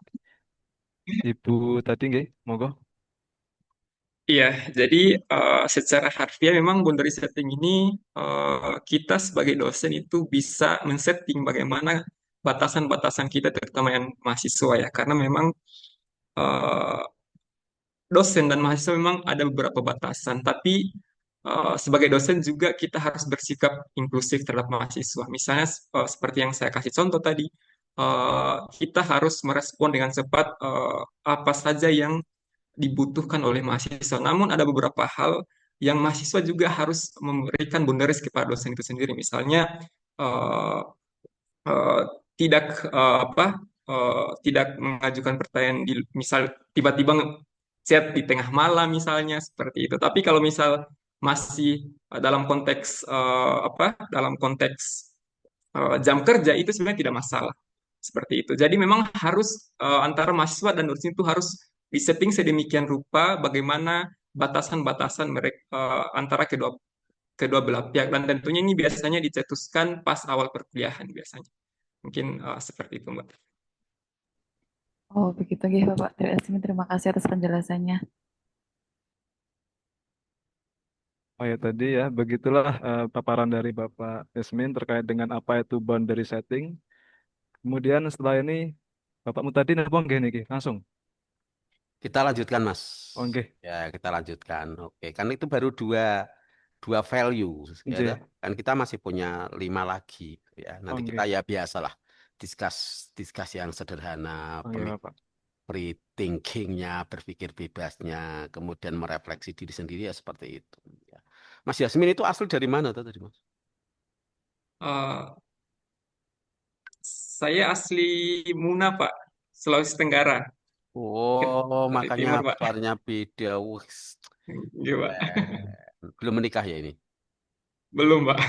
Ibu tadi, nggih. Monggo. Iya, jadi secara harfiah memang boundary setting ini kita sebagai dosen itu bisa men-setting bagaimana batasan-batasan kita terutama yang mahasiswa ya, karena memang eh, dosen dan mahasiswa memang ada beberapa batasan, tapi sebagai dosen juga kita harus bersikap inklusif terhadap mahasiswa. Misalnya seperti yang saya kasih contoh tadi, kita harus merespon dengan cepat apa saja yang dibutuhkan oleh mahasiswa. Namun ada beberapa hal yang mahasiswa juga harus memberikan boundaries kepada dosen itu sendiri. Misalnya eh, eh, tidak tidak mengajukan pertanyaan di misal tiba-tiba chat di tengah malam misalnya seperti itu. Tapi kalau misal masih dalam konteks dalam konteks jam kerja itu sebenarnya tidak masalah seperti itu. Jadi memang harus antara mahasiswa dan dosen itu harus disetting sedemikian rupa bagaimana batasan-batasan mereka antara kedua kedua belah pihak dan tentunya ini biasanya dicetuskan pas awal perkuliahan biasanya. Mungkin seperti itu, Mbak. Oh begitu nggih Bapak Yasmin, terima kasih atas penjelasannya. Oh ya tadi ya, begitulah paparan dari Bapak Yasmin terkait dengan apa itu boundary setting. Kemudian setelah ini Bapak Mutadi napa nggih niki langsung. Kita lanjutkan, Mas. Oke, Ya, kita lanjutkan. Oke, kan itu baru dua value, ya. nggih. Kan kita masih punya 5 lagi, ya. Nanti kita Oke, ya biasalah diskus yang sederhana, oke Bapak. pre-thinkingnya, berpikir bebasnya, kemudian merefleksi diri sendiri ya seperti itu. Ya. Mas Yasmin itu asli dari mana tuh tadi, Mas? Uh, saya asli Muna, Pak, Sulawesi Tenggara. Oh, Dari makanya timur, Pak. suaranya beda. Wih, Iya, Pak. belum menikah ya ini? Belum, Pak.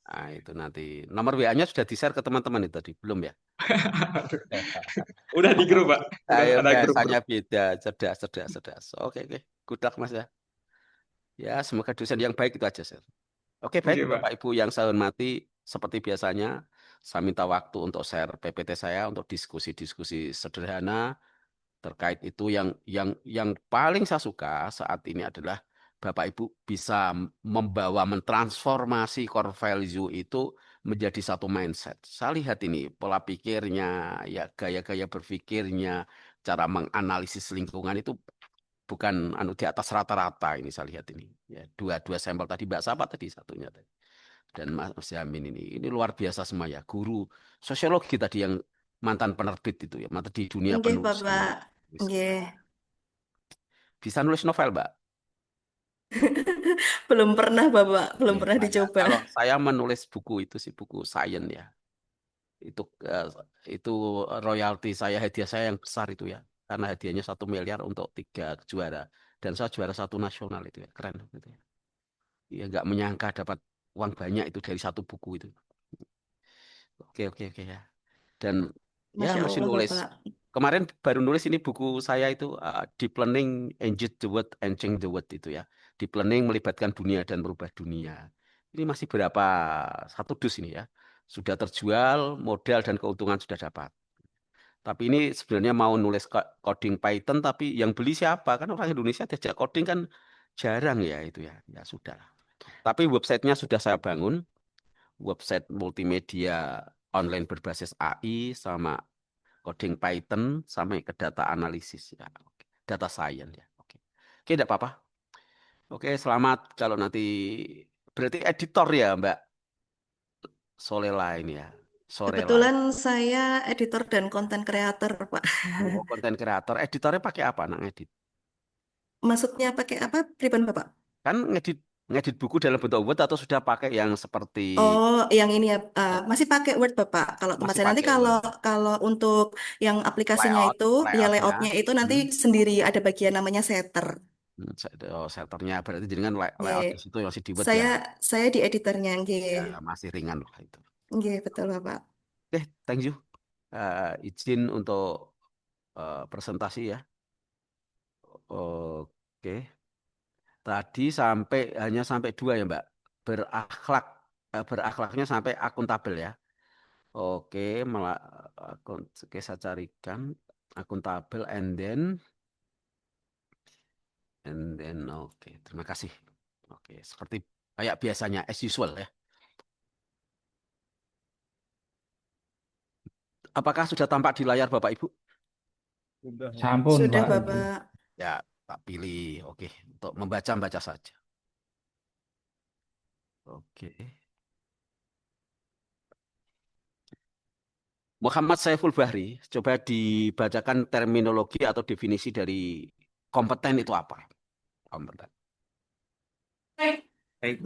Nah, itu nanti. Nomor WA-nya sudah di-share ke teman-teman itu tadi, belum ya? Udah di grup, Pak. Udah Ayo, ada bahasanya grup-grup. beda, cerdas. Oke, oke. Good luck, Mas ya. Ya, semoga dosen yang baik itu aja, Sir. Oke, baik, Oke, Pak. Bapak Ibu yang saya hormati, seperti biasanya, saya minta waktu untuk share PPT saya untuk diskusi-diskusi sederhana terkait itu. Yang paling saya suka saat ini adalah Bapak Ibu bisa membawa mentransformasi core value itu menjadi satu mindset. Saya lihat ini pola pikirnya, ya gaya-gaya berpikirnya, cara menganalisis lingkungan itu bukan di atas rata-rata ini saya lihat ini. Ya, dua sampel tadi Mbak Sapa tadi satunya tadi. Dan Mas Yamin ini luar biasa semua ya. Guru sosiologi tadi yang mantan penerbit itu ya, mantan di dunia Nggih, penulisan. Bapak. Nggih. Bisa nulis novel, Mbak? Belum pernah, Bapak. Belum Ya, pernah dicoba. kalau saya menulis buku itu sih buku sains ya. Itu royalti saya, hadiah saya yang besar itu ya. Karena hadiahnya 1 miliar untuk 3 juara. Dan saya juara 1 nasional itu ya. Keren gitu ya. Ya nggak menyangka dapat uang banyak itu dari 1 buku itu. Oke ya. Dan ya Masya masih Allah, nulis. Bapak. Kemarin baru nulis ini buku saya itu Deep Learning Engage the World and Change the World itu ya. Deep Learning melibatkan dunia dan merubah dunia. Ini masih berapa 1 dus ini ya. Sudah terjual, modal dan keuntungan sudah dapat. Tapi ini sebenarnya mau nulis coding Python, tapi yang beli siapa? Kan orang Indonesia diajak coding kan jarang ya itu ya. Ya sudah. Tapi websitenya sudah saya bangun. Website multimedia online berbasis AI sama coding Python sampai ke data analisis ya. Data science ya. Oke, tidak apa-apa. Oke, selamat kalau nanti berarti editor ya Mbak Solela ini ya. Sorela. Kebetulan saya editor dan konten kreator, Pak. Oh, konten kreator. Editornya pakai apa nak ngedit? Maksudnya pakai apa? Pripun, Bapak? Kan ngedit buku dalam bentuk Word atau sudah pakai yang seperti Oh, yang ini ya, masih pakai Word, Bapak. Kalau tempat masih saya nanti pakai kalau Word? kalau untuk yang aplikasinya itu, ya Layoutnya. layoutnya itu nanti sendiri ada bagian namanya setter. Setternya berarti dengan layout Nggih. di situ masih di Word Saya ya. saya di editornya, nggih. Ya, masih ringan lah itu. Nggih, betul, Bapak. Oke, thank you. Izin untuk presentasi ya. Oke. Tadi hanya sampai 2 ya, Mbak. Berakhlaknya sampai akuntabel ya. Oke, oke saya carikan akuntabel and then oke, terima kasih. Oke, seperti kayak biasanya as usual ya. Apakah sudah tampak di layar Bapak Ibu? Sampun, Sudah, Pak. Bapak. Ya, tak pilih. Oke, untuk membaca saja. Oke. Muhammad Saiful Bahri, coba dibacakan terminologi atau definisi dari kompeten itu apa? Kompeten. Baik,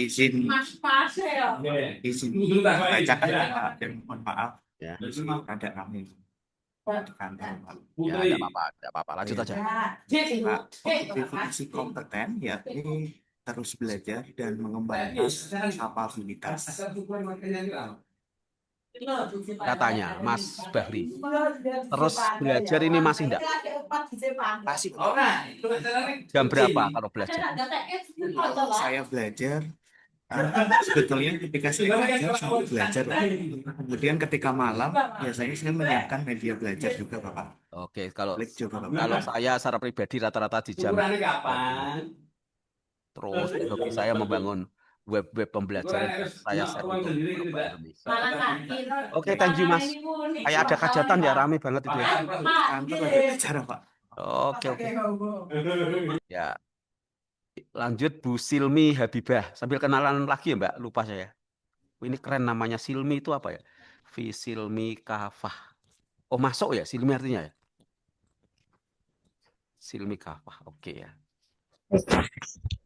izin bacakan dan mohon maaf Ya. ada kami di kantor, Pak. Ya, tidak apa-apa. Lanjut aja. Pak, definisi kompeten yakni terus belajar dan mengembangkan kapabilitas. Katanya Mas Bahri. Terus belajar ini masih enggak? Masih Jam berapa kalau belajar? saya belajar sebetulnya ketika saya belajar, kemudian ketika malam biasanya saya menyiapkan media belajar juga, Bapak. Oke, kalau Juga, Bapak. saya secara pribadi rata-rata di jam terus hobi saya membangun web pembelajaran saya share untuk Indonesia. Oke, thank you Mas. Kayak ada hajatan ya, rame banget itu ya. Kantor lagi acara, Pak. Oke. Ya. Lanjut Bu Silmi Habibah. Sambil kenalan lagi ya Mbak, lupa saya. Ini keren namanya Silmi itu apa ya? Silmi Kafah. Oh, masuk ya Silmi artinya ya? Silmi Kafah. Oke ya.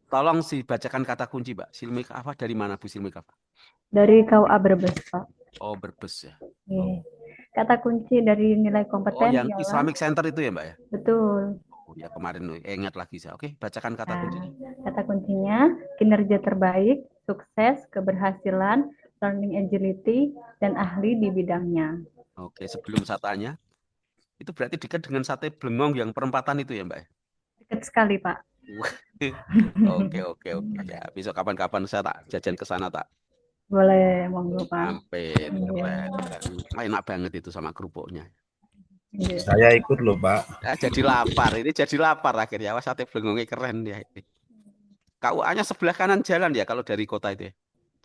Tolong dibacakan kata kunci, Mbak. Silmi Kafah dari mana Bu Silmi Kafah? Dari KUA Brebes, Pak. Oh, Brebes ya. Kata kunci dari nilai kompeten yang ialah Islamic Center itu ya, Mbak ya? betul. Oh ya, kemarin ingat lagi saya. Oke, bacakan kata kuncinya. Kata kuncinya kinerja terbaik, sukses, keberhasilan, learning agility, dan ahli di bidangnya. Oke, sebelum saya tanya, itu berarti dekat dengan sate Blengong yang perempatan itu ya, Mbak? Dekat sekali, Pak. Oke. Ya, besok kapan-kapan saya tak jajan ke sana tak Boleh, monggo Pak. Ampir, Iya. keren. Enak banget itu sama kerupuknya. Iya. Saya ikut loh, Pak. Jadi lapar, ini jadi lapar akhirnya. Wah, sate belengongnya keren ya. KUA-nya sebelah kanan jalan ya kalau dari kota itu ya.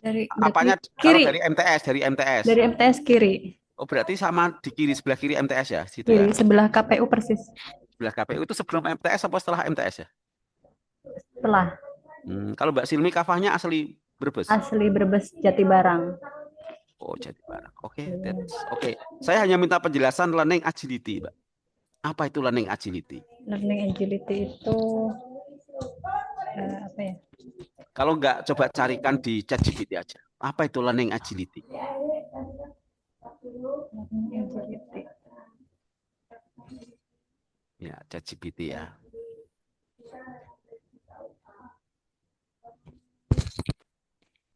Berarti Apanya kalau kiri, dari MTS, dari MTS. dari MTS kiri. Oh, berarti sama di kiri sebelah kiri MTS ya, situ ya. Kiri, sebelah KPU persis. Sebelah KPU itu sebelum MTS apa setelah MTS ya? Setelah Kalau Mbak Silmi kafahnya asli Brebes. asli Brebes Jatibarang. Oh, Jatibarang. Oke, Iya. oke. Saya hanya minta penjelasan learning agility, Mbak. Apa itu learning agility? Learning agility itu apa ya? Kalau nggak, coba carikan di ChatGPT aja. Apa itu learning agility? Learning agility. Ya, ChatGPT ya.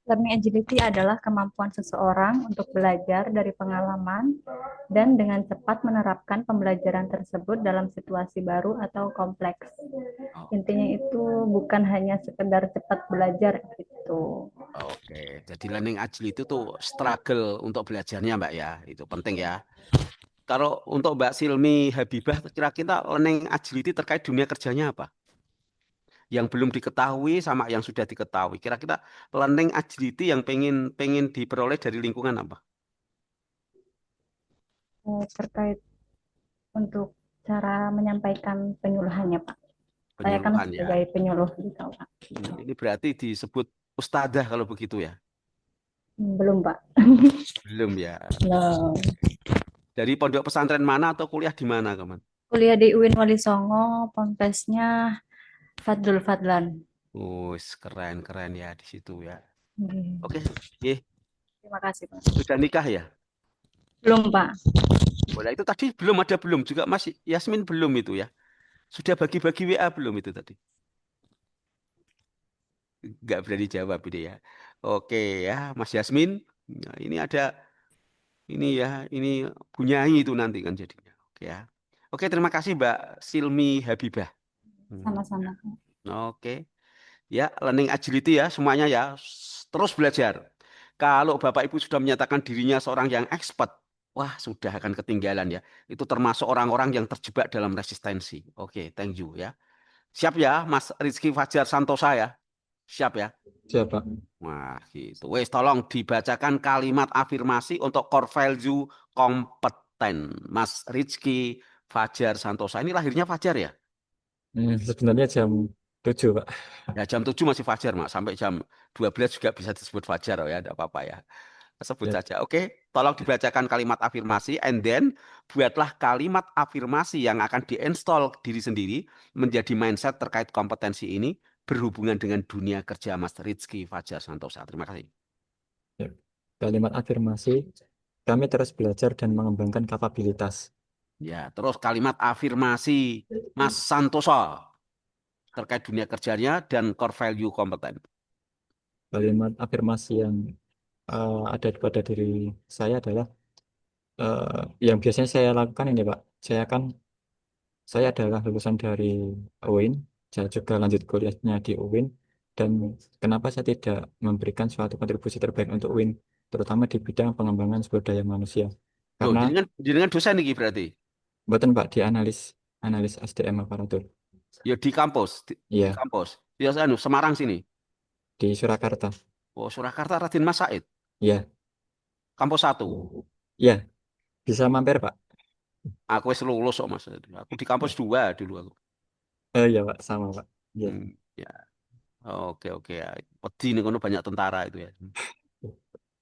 Learning agility adalah kemampuan seseorang untuk belajar dari pengalaman dan dengan cepat menerapkan pembelajaran tersebut dalam situasi baru atau kompleks. Intinya itu bukan hanya sekedar cepat belajar gitu. Oke, jadi learning agility itu tuh struggle untuk belajarnya, Mbak ya. Itu penting ya. Kalau untuk Mbak Silmi Habibah, kira-kira learning agility terkait dunia kerjanya apa? Yang belum diketahui sama yang sudah diketahui. Kira-kira learning agility yang pengen diperoleh dari lingkungan apa? Terkait untuk cara menyampaikan penyuluhannya, Pak. Saya kan Penyuluhan ya. sebagai penyuluh gitu, Pak. Ini berarti disebut ustadzah kalau begitu ya? Belum, Pak. Belum ya. Belum. Dari pondok pesantren mana atau kuliah di mana, kawan? Kuliah di UIN Wali Songo, ponpesnya Fadlul Fadlan. Keren ya di situ ya. Hmm. Oke, Ye. Terima kasih, Pak. Sudah nikah ya? Belum, Pak. Boleh, itu tadi belum juga Mas Yasmin belum itu ya. Sudah bagi-bagi WA belum itu tadi? Nggak berani jawab ini ya. Oke ya, Mas Yasmin. Nah, ini ada ini bunyai itu nanti kan jadinya. Oke ya. Oke, terima kasih Mbak Silmi Habibah. Sama-sama. Oke. Ya, learning agility ya semuanya ya. Terus belajar. Kalau Bapak Ibu sudah menyatakan dirinya seorang yang expert, wah sudah akan ketinggalan ya. Itu termasuk orang-orang yang terjebak dalam resistensi. Oke, thank you ya. Siap ya, Mas Rizky Fajar Santosa ya. Siap ya. Siap, Pak. Wah, gitu. Wes, tolong dibacakan kalimat afirmasi untuk core value kompeten. Mas Rizky Fajar Santosa. Ini lahirnya Fajar ya? Sebenarnya jam 7, Pak. Ya, jam 7 masih Fajar, Mak. Sampai jam 12 juga bisa disebut Fajar ya, tidak apa-apa ya. Sebut Ya. saja. Oke, tolong dibacakan kalimat afirmasi and then buatlah kalimat afirmasi yang akan diinstal diri sendiri menjadi mindset terkait kompetensi ini berhubungan dengan dunia kerja Mas Rizky Fajar Santosa. Terima kasih. Ya. Kalimat afirmasi, kami terus belajar dan mengembangkan kapabilitas. Ya, terus kalimat afirmasi Mas Santosa terkait dunia kerjanya dan core value kompeten. Kalimat afirmasi yang ada pada diri saya adalah yang biasanya saya lakukan ini, Pak. Saya adalah lulusan dari UIN, saya juga lanjut kuliahnya di UIN, dan kenapa saya tidak memberikan suatu kontribusi terbaik untuk UIN, terutama di bidang pengembangan sumber daya manusia. Loh, Karena jenengan dosen nih berarti? buatan, Pak, di analis SDM aparatur. Ya di kampus, di Iya, kampus. Ya Semarang sini. di Surakarta. Oh, Surakarta Raden Mas Said. Iya, Kampus 1. iya, bisa mampir, Pak. Aku wis lulus kok Mas. Aku di kampus 2 dulu aku. Iya, Pak, sama, Pak. Iya. Ya. Oke ya. Wedi nih kono banyak tentara itu ya.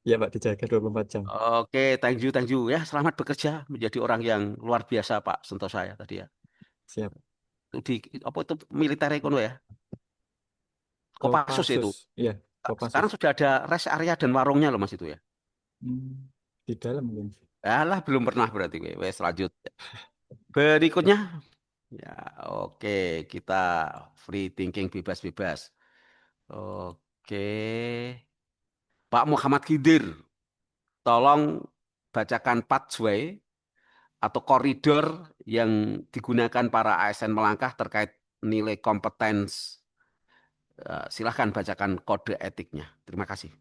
Iya, Pak, dijaga 24 jam. Oke, thank you ya. Selamat bekerja menjadi orang yang luar biasa Pak Sentosa ya tadi ya. Siap. Itu di apa itu militer kono ya? Kopassus itu. Iya, Kopassus. Sekarang sudah ada rest area dan warungnya loh Mas itu ya. Di dalam mungkin. Alah, belum pernah berarti gue. Wes lanjut. Berikutnya. Ya, oke, kita free thinking bebas-bebas. Oke. Pak Muhammad Khidir, tolong bacakan pathway atau koridor yang digunakan para ASN melangkah terkait nilai kompetens. Silahkan bacakan kode etiknya. Terima kasih.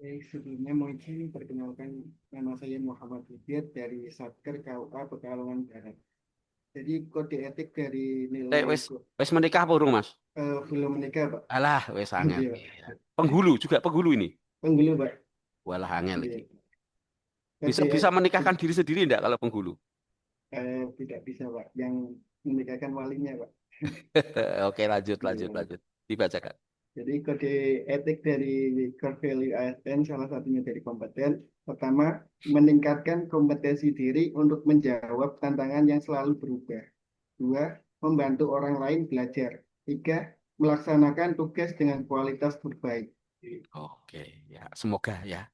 Sebelumnya mau izin perkenalkan, nama saya Muhammad Hidayat dari Satker KUA Pekalongan Barat. Jadi kode etik dari nilai Wes menikah apa urung, Mas? belum menikah, Pak. Alah, wes angel. Iya, Penghulu juga, penghulu ini. penghulu, Pak. Walah angel Iya. iki. Kode Bisa menikahkan diri sendiri enggak kalau penghulu? tidak bisa, Pak. Yang menikahkan walinya, Pak. Oke, lanjut. Iya. Dibacakan. Jadi kode etik dari core value ASN salah satunya dari kompeten. Pertama, meningkatkan kompetensi diri untuk menjawab tantangan yang selalu berubah. Dua, membantu orang lain belajar. Tiga, melaksanakan tugas dengan kualitas terbaik. Oke, ya semoga ya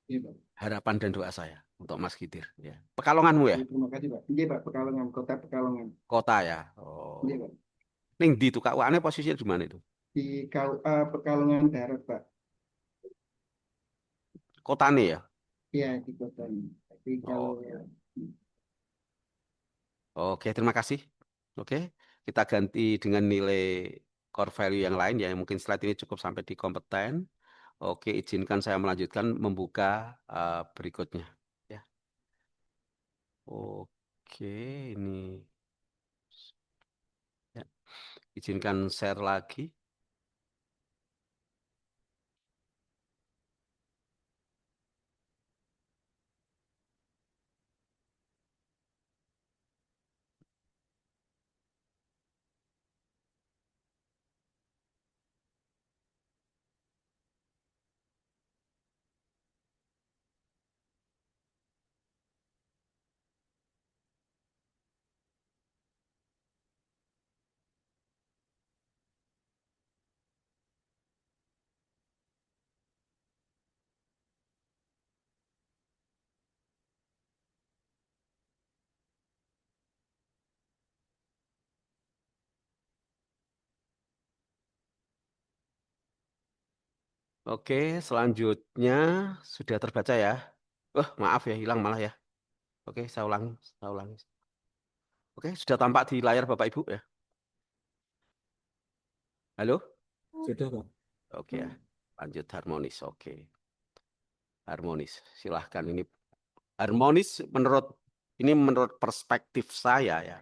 Iya, Pak. harapan dan doa saya untuk Mas Kidir ya. Pekalonganmu ya? Terima kasih, Pak. Iya, Pak, Pekalongan, Kota Pekalongan. Kota ya. Oh. Iya, Pak. Ning di tuh KUA-nya posisinya di mana itu? Di KUA Pekalongan Barat, Pak. Kotane ya? Iya, di kota ini. Tapi kalau Oke, terima kasih. Oke, kita ganti dengan nilai core value yang lain ya. Mungkin slide ini cukup sampai di kompeten. Oke, izinkan saya melanjutkan membuka berikutnya. Ya. Oke, ini. Ya. Izinkan share lagi. Oke, selanjutnya sudah terbaca ya. Maaf ya, hilang malah ya. Oke, saya ulangi. Oke, sudah tampak di layar Bapak Ibu ya. Halo? sudah, Pak. Oke ya, lanjut harmonis. Oke, harmonis. Silahkan ini harmonis menurut perspektif saya ya.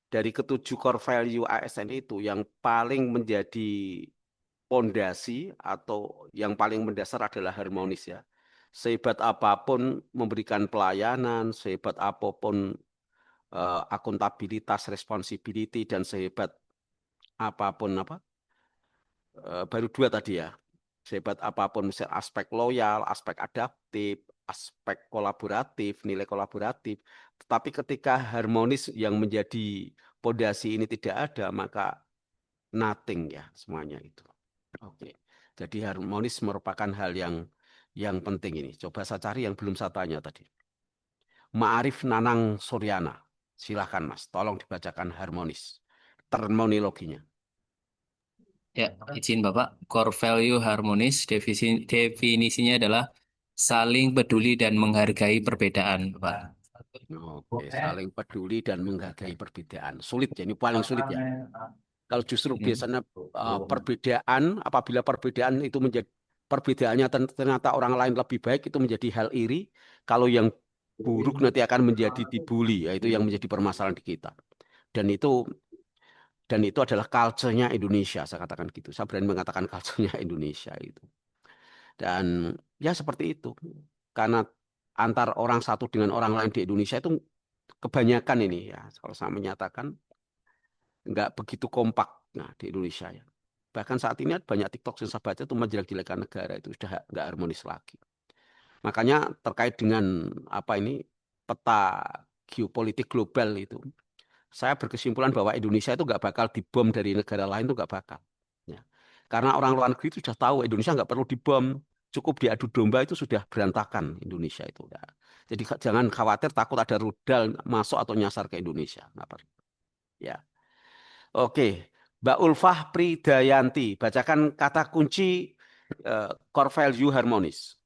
Dari ketujuh core value ASN itu yang paling menjadi pondasi atau yang paling mendasar adalah harmonis ya. Sehebat apapun memberikan pelayanan, sehebat apapun akuntabilitas, responsibility, dan sehebat apapun baru dua tadi ya. Sehebat apapun misalnya aspek loyal, aspek adaptif, aspek kolaboratif, nilai kolaboratif. Tetapi ketika harmonis yang menjadi pondasi ini tidak ada, maka nothing ya semuanya itu. Oke. Jadi harmonis merupakan hal yang penting ini. Coba saya cari yang belum saya tanya tadi. Ma'arif Nanang Suryana. Silahkan Mas, tolong dibacakan harmonis. Terminologinya. Ya, izin Bapak. Core value harmonis definisinya adalah saling peduli dan menghargai perbedaan, Pak. Oke, saling peduli dan menghargai perbedaan. Sulit ya, ini paling sulit ya. Kalau justru biasanya perbedaan, apabila perbedaan itu menjadi perbedaannya ternyata orang lain lebih baik, itu menjadi hal iri. Kalau yang buruk nanti akan menjadi dibully, yaitu yang menjadi permasalahan di kita. Dan itu adalah culture-nya Indonesia, saya katakan gitu. Saya berani mengatakan culture-nya Indonesia itu. Dan ya seperti itu. Karena antar orang satu dengan orang lain di Indonesia itu kebanyakan ini ya, kalau saya menyatakan nggak begitu kompak nah di Indonesia ya. Bahkan saat ini banyak TikTok yang saya baca itu menjelek-jelekan negara itu sudah nggak harmonis lagi. Makanya terkait dengan peta geopolitik global itu, saya berkesimpulan bahwa Indonesia itu nggak bakal dibom dari negara lain, itu nggak bakal. Ya. Karena orang luar negeri itu sudah tahu Indonesia nggak perlu dibom, cukup diadu domba itu sudah berantakan Indonesia itu. Ya. Jadi jangan khawatir takut ada rudal masuk atau nyasar ke Indonesia. Nggak perlu. Ya. Oke, Mbak Ulfah Pridayanti, bacakan kata kunci core value harmonis.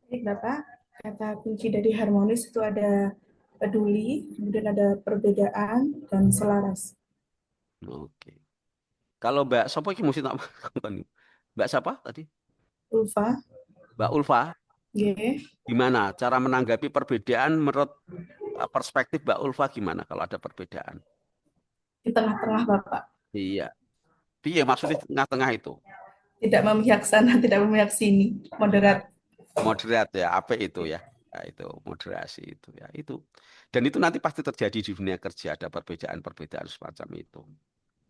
Baik, Bapak. Kata kunci dari harmonis itu ada peduli, kemudian ada perbedaan, dan selaras. Oke. Kalau Mbak siapa ini mesti tak Mbak siapa tadi? Ulfa. Mbak Ulfa, Nggih. gimana cara menanggapi perbedaan menurut perspektif Mbak Ulfa gimana kalau ada perbedaan? Di tengah-tengah Bapak. Iya. Iya, maksudnya tengah-tengah itu. Tidak memihak sana, tidak memihak sini. Moderat. Moderat ya, apa itu ya? Ya, itu moderasi itu ya, itu. Dan itu nanti pasti terjadi di dunia kerja, ada perbedaan-perbedaan semacam itu.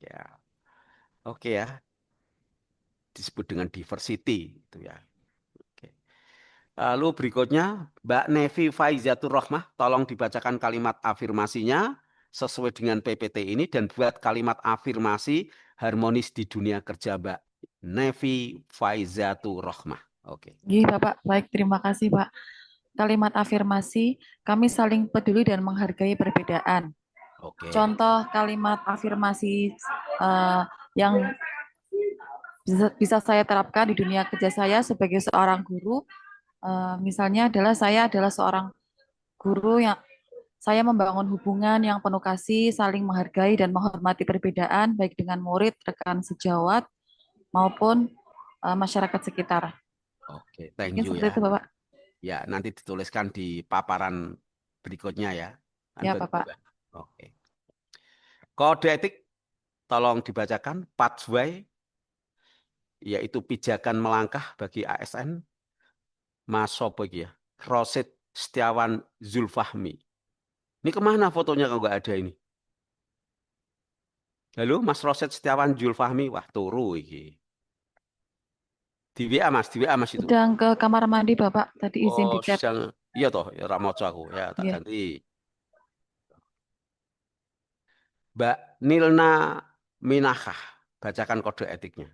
Ya. Oke ya. Disebut dengan diversity itu ya. Oke. Lalu berikutnya Mbak Nevi Faizatur Rohmah, tolong dibacakan kalimat afirmasinya sesuai dengan PPT ini dan buat kalimat afirmasi harmonis di dunia kerja Mbak Nevi Faizatur Rohmah. Oke. Nggih, Bapak. Baik, terima kasih, Pak. Kalimat afirmasi, kami saling peduli dan menghargai perbedaan. Oke. Contoh kalimat afirmasi yang bisa saya terapkan di dunia kerja saya sebagai seorang guru, misalnya saya adalah seorang guru yang saya membangun hubungan yang penuh kasih, saling menghargai dan menghormati perbedaan, baik dengan murid, rekan sejawat, maupun masyarakat sekitar. Oke, thank Mungkin you seperti ya. itu, Bapak. Ya, nanti dituliskan di paparan berikutnya ya. Ya, Begitu, Bapak. Mbak. Oke. Kode etik tolong dibacakan pathway, yaitu pijakan melangkah bagi ASN. Mas Sopo ya. Rosid Setiawan Zulfahmi. Ini kemana fotonya kalau nggak ada ini? Halo, Mas Rosid Setiawan Zulfahmi. Wah, turu ini. Di WA Mas itu. Sedang ke kamar mandi, Bapak. Tadi izin di Oh, chat. iya toh, ya ramoco aku. Ya, tak Iya. ganti. Mbak Nilna Minakah, bacakan kode etiknya.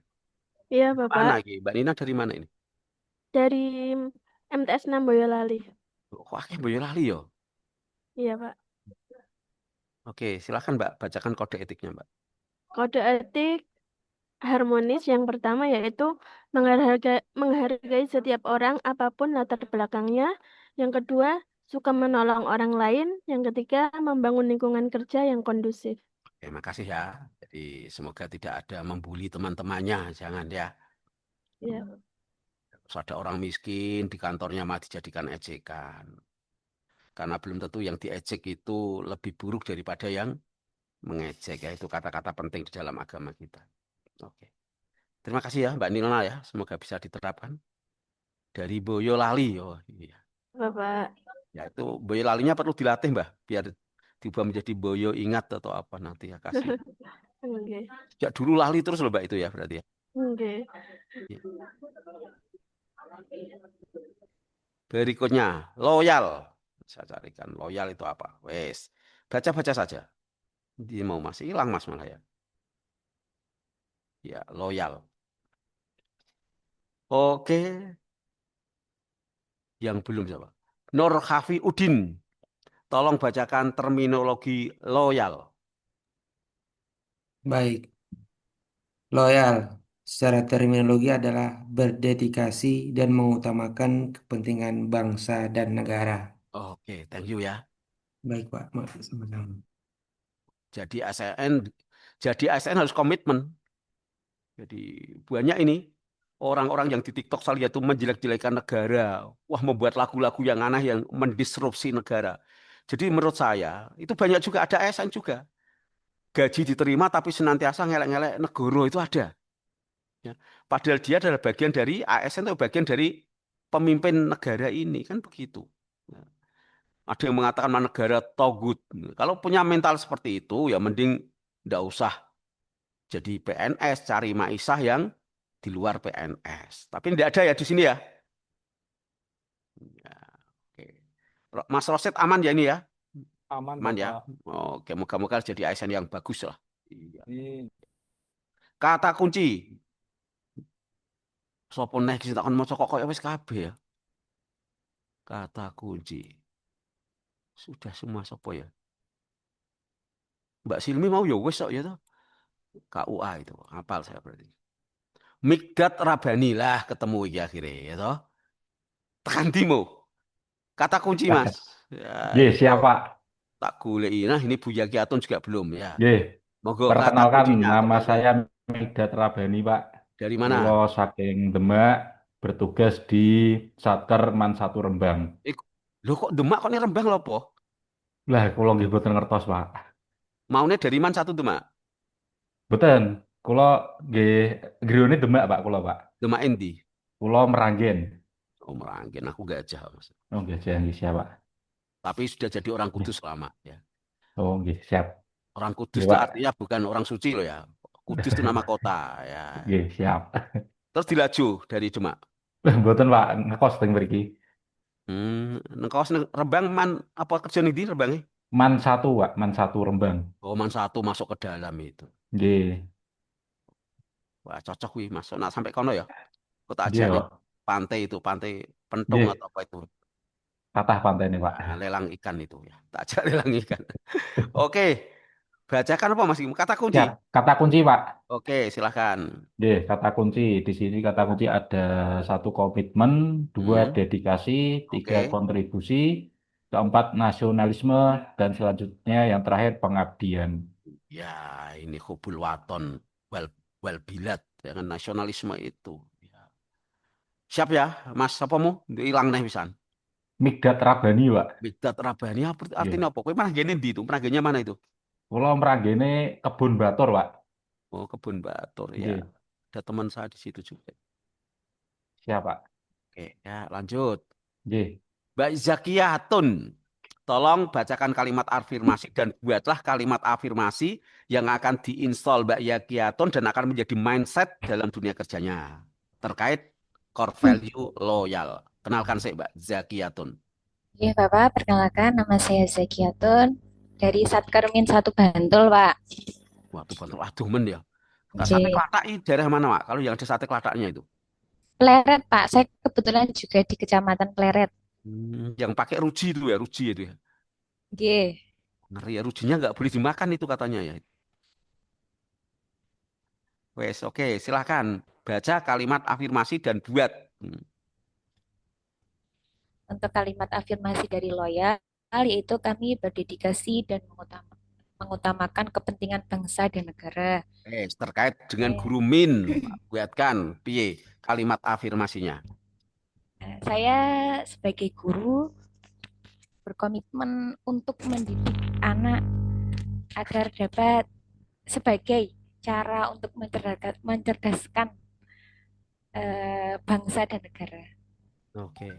Iya, Mana Bapak. lagi? Mbak Nina dari mana ini? Dari MTS 6 Boyolali. Kok akhirnya Boyolali ya? Iya, Pak. Oke, silakan Mbak, bacakan kode etiknya Mbak. Kode etik harmonis yang pertama yaitu menghargai setiap orang apapun latar belakangnya. Yang kedua, suka menolong orang lain. Yang ketiga, membangun lingkungan kerja yang kondusif. Oke, makasih ya. Jadi semoga tidak ada membuli teman-temannya, jangan ya. Iya. Terus ada orang miskin di kantornya malah dijadikan ejekan. Karena belum tentu yang diejek itu lebih buruk daripada yang mengejek ya. Itu kata-kata penting di dalam agama kita. Oke. Terima kasih ya Mbak Nilna ya. Semoga bisa diterapkan. Dari Boyolali. Oh iya. Bapak. Ya itu Boyolalinya perlu dilatih Mbak. Biar tiba menjadi Boyo ingat atau apa nanti ya kasih. Oke. Ya dulu lali terus loh Mbak itu ya berarti ya. Oke. Ya. Berikutnya loyal. Saya carikan loyal itu apa. Wes. Baca-baca saja. Dia mau masih hilang Mas malah ya. Ya loyal. Oke. Yang belum siapa? Nur Khafi Udin. Tolong bacakan terminologi loyal. Baik, loyal secara terminologi adalah berdedikasi dan mengutamakan kepentingan bangsa dan negara. Oke, thank you ya. Baik, Pak. Sama-sama. Jadi ASN harus komitmen. Jadi banyak ini orang-orang yang di TikTok saya lihat itu menjelek-jelekan negara. Wah, membuat lagu-lagu yang aneh yang mendisrupsi negara. Jadi menurut saya itu banyak juga ada ASN juga. Gaji diterima tapi senantiasa ngelek-ngelek negara itu ada. Ya. Padahal dia adalah bagian dari ASN atau bagian dari pemimpin negara ini kan begitu. Ya. Ada yang mengatakan negara togut. Kalau punya mental seperti itu ya mending tidak usah jadi PNS, cari maisah yang di luar PNS. Tapi tidak ada ya di sini ya. Ya, oke. Mas Roset aman ya ini ya? Aman, Aman ya. Bapak. Oke, moga-moga jadi ASN yang bagus lah. Iya. Ini Kata kunci. Sopo nek sing takon maca kok wis kabeh ya. Kata kunci. Sudah semua sopo ya? Mbak Silmi mau ya wis kok ya toh. KUA itu, hafal saya berarti. Mikdat Rabani lah ketemu iki akhirnya ya toh. Tekan Timo. Kata kunci Mas. Ya, Nggih, itu siap, Pak. tak goleki. Nah, ini Buya Kiatun juga belum ya. Nggih. Monggo kata Perkenalkan, kuncinya apa nama Mas? saya Mikdat Rabani, Pak. Dari mana? Kula saking Demak. bertugas di Satker Man 1 Rembang. Lho kok Demak kok ini Rembang lho po? Lah, kula nggih boten ngertos, Pak. Maunya dari Man 1 Demak? Boten, kula nggih griyane Demak, Pak, kula, Pak. Demak endi? Kula Meranggen. Oh Meranggen, aku Gajah Mas. Oh, nggih, nggih, siap, Pak. Tapi sudah jadi orang Kudus lama ya. Oh, nggih, siap. Orang Kudus Nggih, itu Pak. artinya bukan orang suci loh ya. Kudus itu nama kota ya. Nggih, siap. Terus dilaju dari Demak. Boten, Pak, ngekos teng mriki. Nengkos Rembang man apa kerja nih di Rembangnya? Man 1, Pak, Man 1 Rembang. Oh Man 1 masuk ke dalam itu. Nggih. Wah cocok wih masuk. Nah sampai kono ya. Aku tak Nggih, ajak nih Pak. pantai itu, pantai Pentung Nggih, atau apa itu. kathah pantene, Pak. Nah, lelang ikan itu ya. Tak ajak lelang ikan. Oke. Bacakan apa Mas? Kata kunci. Siap. Kata kunci, Pak. Oke, silahkan. Nggih, kata kunci. Di sini kata kunci ada 1 komitmen, 2 dedikasi, 3 Oke. kontribusi, 4 nasionalisme, dan selanjutnya yang terakhir pengabdian. Ya, ini hubul waton wal bilad dengan nasionalisme itu. Ya. Siap ya, Mas apamu? Hilang nih pisan. Migdat Rabani, Pak. Migdat Rabani Nggih. artinya apa? Kowe Meranggen endi itu? Meranggennya mana itu? Kula Meranggene Kebun Batur, Pak. Oh, Kebun Batur ya. Nggih. Ada teman saya di situ juga. Siap, Pak. Oke, ya lanjut. Nggih. Mbak Zakiyatun, tolong bacakan kalimat afirmasi dan buatlah kalimat afirmasi yang akan diinstal Mbak Zakiyatun dan akan menjadi mindset dalam dunia kerjanya terkait core value loyal. Kenalkan saya Mbak Zakiyatun. Ya, Bapak, perkenalkan nama saya Zakiyatun dari Satker Min 1 Bantul, Pak. Waduh, Bantul. Aduh, men ya. Nah, Oke. sate Klatak ini daerah mana, Pak? Kalau yang ada sate Klataknya itu. Pleret, Pak. Saya kebetulan juga di Kecamatan Pleret. Yang pakai ruji itu ya, ruji itu ya. Oke. Ngeri ya, rujinya nggak boleh dimakan itu katanya ya. Wes, oke, silahkan. Baca kalimat afirmasi dan buat. Untuk kalimat afirmasi dari loyal, yaitu kami berdedikasi dan mengutamakan kepentingan bangsa dan negara. Terkait dengan guru Min, buatkan piye kalimat afirmasinya. Saya sebagai guru berkomitmen untuk mendidik anak agar dapat sebagai cara untuk mencerdaskan bangsa dan negara. Oke.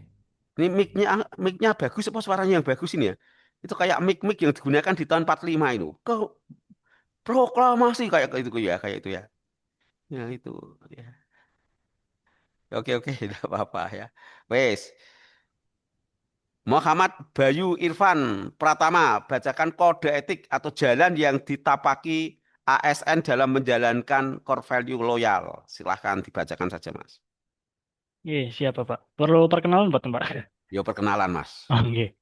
Ini mic-nya bagus apa suaranya yang bagus ini ya? Itu kayak mic-mic yang digunakan di tahun 45 itu. Proklamasi kayak itu ya, kayak itu ya. Ya itu ya. Oke, tidak apa-apa ya. Wes. Muhammad Bayu Irfan Pratama, bacakan kode etik atau jalan yang ditapaki ASN dalam menjalankan core value loyal. Silahkan dibacakan saja, Mas. Iya, siapa Pak? Perlu perkenalan buat Mbak? Ya perkenalan, Mas. Oh, iya.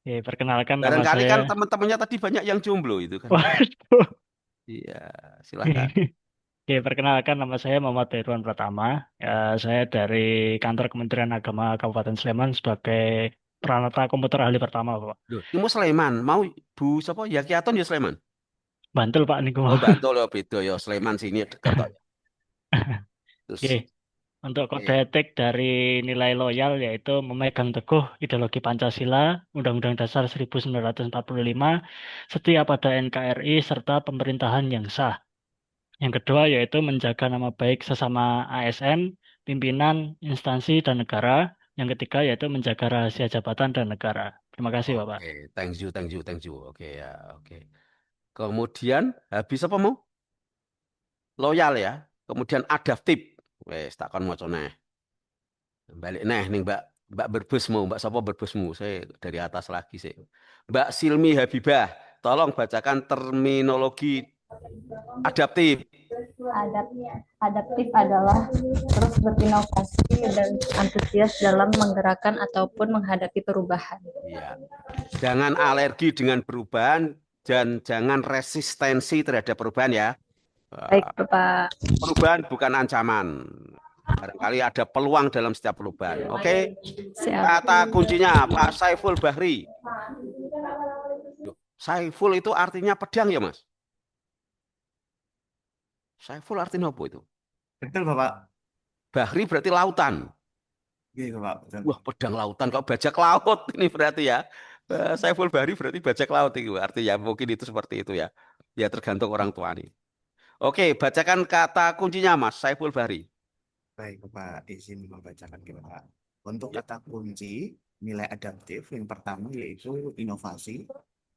Ya, perkenalkan nama Barangkali saya. kan teman-temannya tadi banyak yang jomblo itu kan. Waduh. Iya, silahkan. Oke, perkenalkan nama saya Muhammad Irwan Pratama. Saya dari Kantor Kementerian Agama Kabupaten Sleman sebagai peranata komputer ahli pertama, Pak. Loh, kamu Sleman, mau Bu siapa? Yakiaton ya Sleman. Bantul Pak niku. Oh, Bantul ya beda ya, Sleman sini dekat kok. Terus Oke. Untuk kode etik dari nilai loyal yaitu memegang teguh ideologi Pancasila, Undang-Undang Dasar 1945, setia pada NKRI serta pemerintahan yang sah. Yang kedua yaitu menjaga nama baik sesama ASN, pimpinan, instansi, dan negara. Yang ketiga yaitu menjaga rahasia jabatan dan negara. Terima kasih, Bapak. Oke, thank you. Oke ya, oke. Kemudian habis apa mau? Loyal ya. Kemudian adaptif. Wes takon macone. Balik nih Mbak Berbesmu, Mbak sapa Berbesmu? Saya dari atas lagi sih. Mbak Silmi Habibah, tolong bacakan terminologi adaptif. Adaptif adalah terus berinovasi dan antusias dalam menggerakkan ataupun menghadapi perubahan. Ya. Jangan alergi dengan perubahan dan jangan resistensi terhadap perubahan ya. Baik, Bapak. Perubahan bukan ancaman. Barangkali ada peluang dalam setiap perubahan. Oke. Kata kuncinya Pak Saiful Bahri. Saiful itu artinya pedang ya, Mas? Saiful artinya apa itu? Betul, Bapak. Bahri berarti lautan. Iya, Pak, betul. Wah, pedang lautan kok bajak laut ini berarti ya. Saiful Bahri berarti bajak laut itu artinya mungkin itu seperti itu ya. Ya tergantung orang tua nih. Oke, bacakan kata kuncinya Mas Saiful Bahri. Baik, Bapak, izin membacakan ke Bapak. Untuk Ya, kata kunci nilai adaptif, yang pertama yaitu inovasi,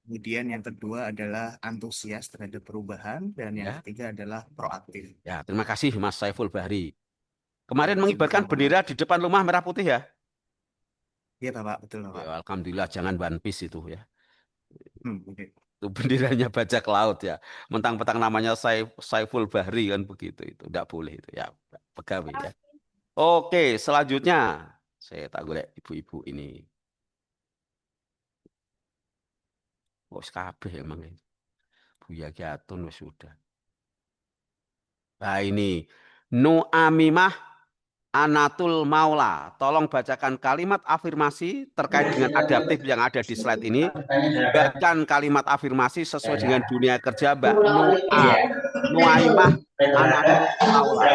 kemudian yang kedua adalah antusias terhadap perubahan, dan yang ya, ketiga adalah proaktif. ya. Terima kasih Mas Saiful Bahri. Kemarin Izin mengibarkan sama bendera Bapak. di depan rumah merah putih ya. Iya, Bapak, betul, Bapak. Ya, alhamdulillah jangan One Piece itu ya. Oke. Itu benderanya bajak laut ya. Mentang-mentang namanya Saiful Bahri kan begitu itu. Tidak boleh itu ya. Pegawai ya. Oke, selanjutnya saya tak boleh ibu-ibu ini. Oh, kabeh emang ini. Buya Gatun wis sudah. Nah ini Nu'amimah Anatul Maula. Tolong bacakan kalimat afirmasi terkait dengan adaptif yang ada di slide ini. Bahkan kalimat afirmasi sesuai dengan dunia kerja Mbak Nuaimah Anatul Maula.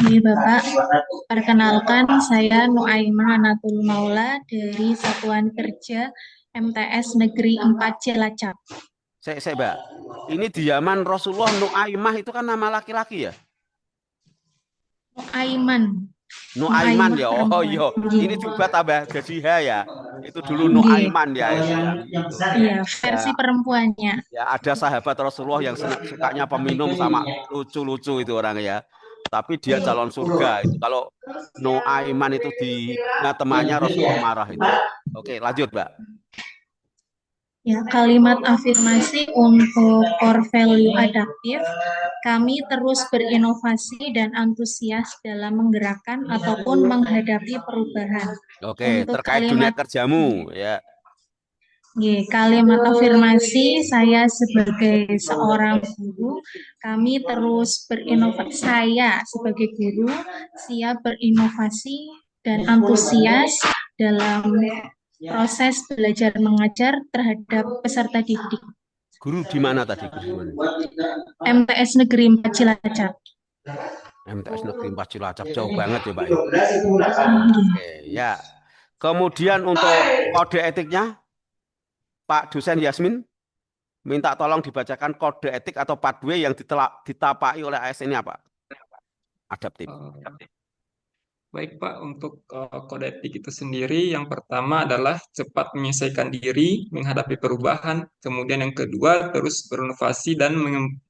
Ini Bapak, perkenalkan saya Nuaimah Anatul Maula dari Satuan Kerja MTS Negeri 4 Cilacap. Saya Mbak, ini di zaman Rasulullah Nuaimah itu kan nama laki-laki ya? Nuaiman. Nuaiman ya, oh perempuan. iya. Ini coba tambah jadi H ya. Itu dulu Nggih. Nuaiman ya itu ya. Gitu. Iya, versi Ya, perempuannya. ya ada sahabat Rasulullah yang sukanya peminum sama lucu-lucu itu orang ya. Tapi dia calon surga itu. Kalau Nuaiman itu dihina temannya Rasulullah marah itu. Oke, lanjut, Mbak. Ya, kalimat afirmasi untuk core value adaptif, kami terus berinovasi dan antusias dalam menggerakkan ataupun menghadapi perubahan. Oke, Untuk terkait dunia kalimat kerjamu ya. kalimat afirmasi, saya sebagai seorang guru, kami terus berinovasi. Saya sebagai guru siap berinovasi dan antusias dalam proses belajar mengajar terhadap peserta didik. Guru di mana tadi? Guru di mana? MTS Negeri 4 Cilacap. MTS Negeri 4 Cilacap jauh banget ya, Pak. Oke, ya. Kemudian untuk kode etiknya, Pak dosen Yasmin, minta tolong dibacakan kode etik atau pathway yang ditapai oleh ASN ini apa? Adaptif. Baik Pak, untuk kode etik itu sendiri, yang pertama adalah cepat menyesuaikan diri, menghadapi perubahan, kemudian yang kedua terus berinovasi dan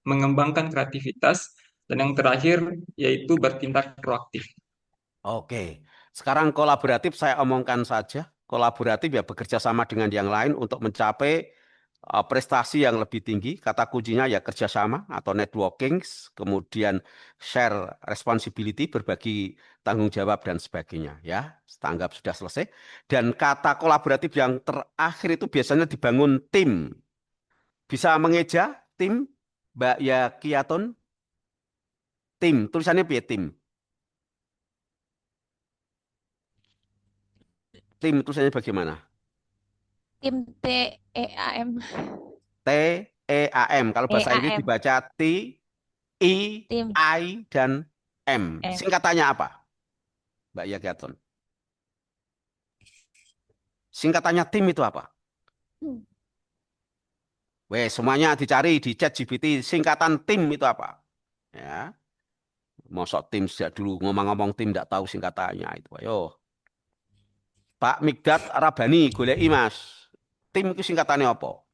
mengembangkan kreativitas, dan yang terakhir yaitu bertindak proaktif. Oke, sekarang kolaboratif saya omongkan saja. Kolaboratif ya bekerja sama dengan yang lain untuk mencapai prestasi yang lebih tinggi. Kata kuncinya ya kerjasama atau networking, kemudian share responsibility, berbagi tanggung jawab dan sebagainya. Ya, tanggap sudah selesai. Dan kata kolaboratif yang terakhir itu biasanya dibangun tim. Bisa mengeja tim, Mbak Yakiaton? Tim, tulisannya piye tim? Tim tulisannya bagaimana? Tim TEAM. TEAM. Kalau bahasa Inggris EAM. dibaca T, I, Tim. I, dan M. M. Singkatannya apa, Mbak Yakiaton? Singkatannya tim itu apa? Weh, semuanya dicari di ChatGPT. Singkatan tim itu apa? Ya, mosok tim sejak dulu ngomong-ngomong tim tidak tahu singkatannya itu. Ayo, Pak Migdat Rabani, goleki Mas. Tim itu singkatannya apa?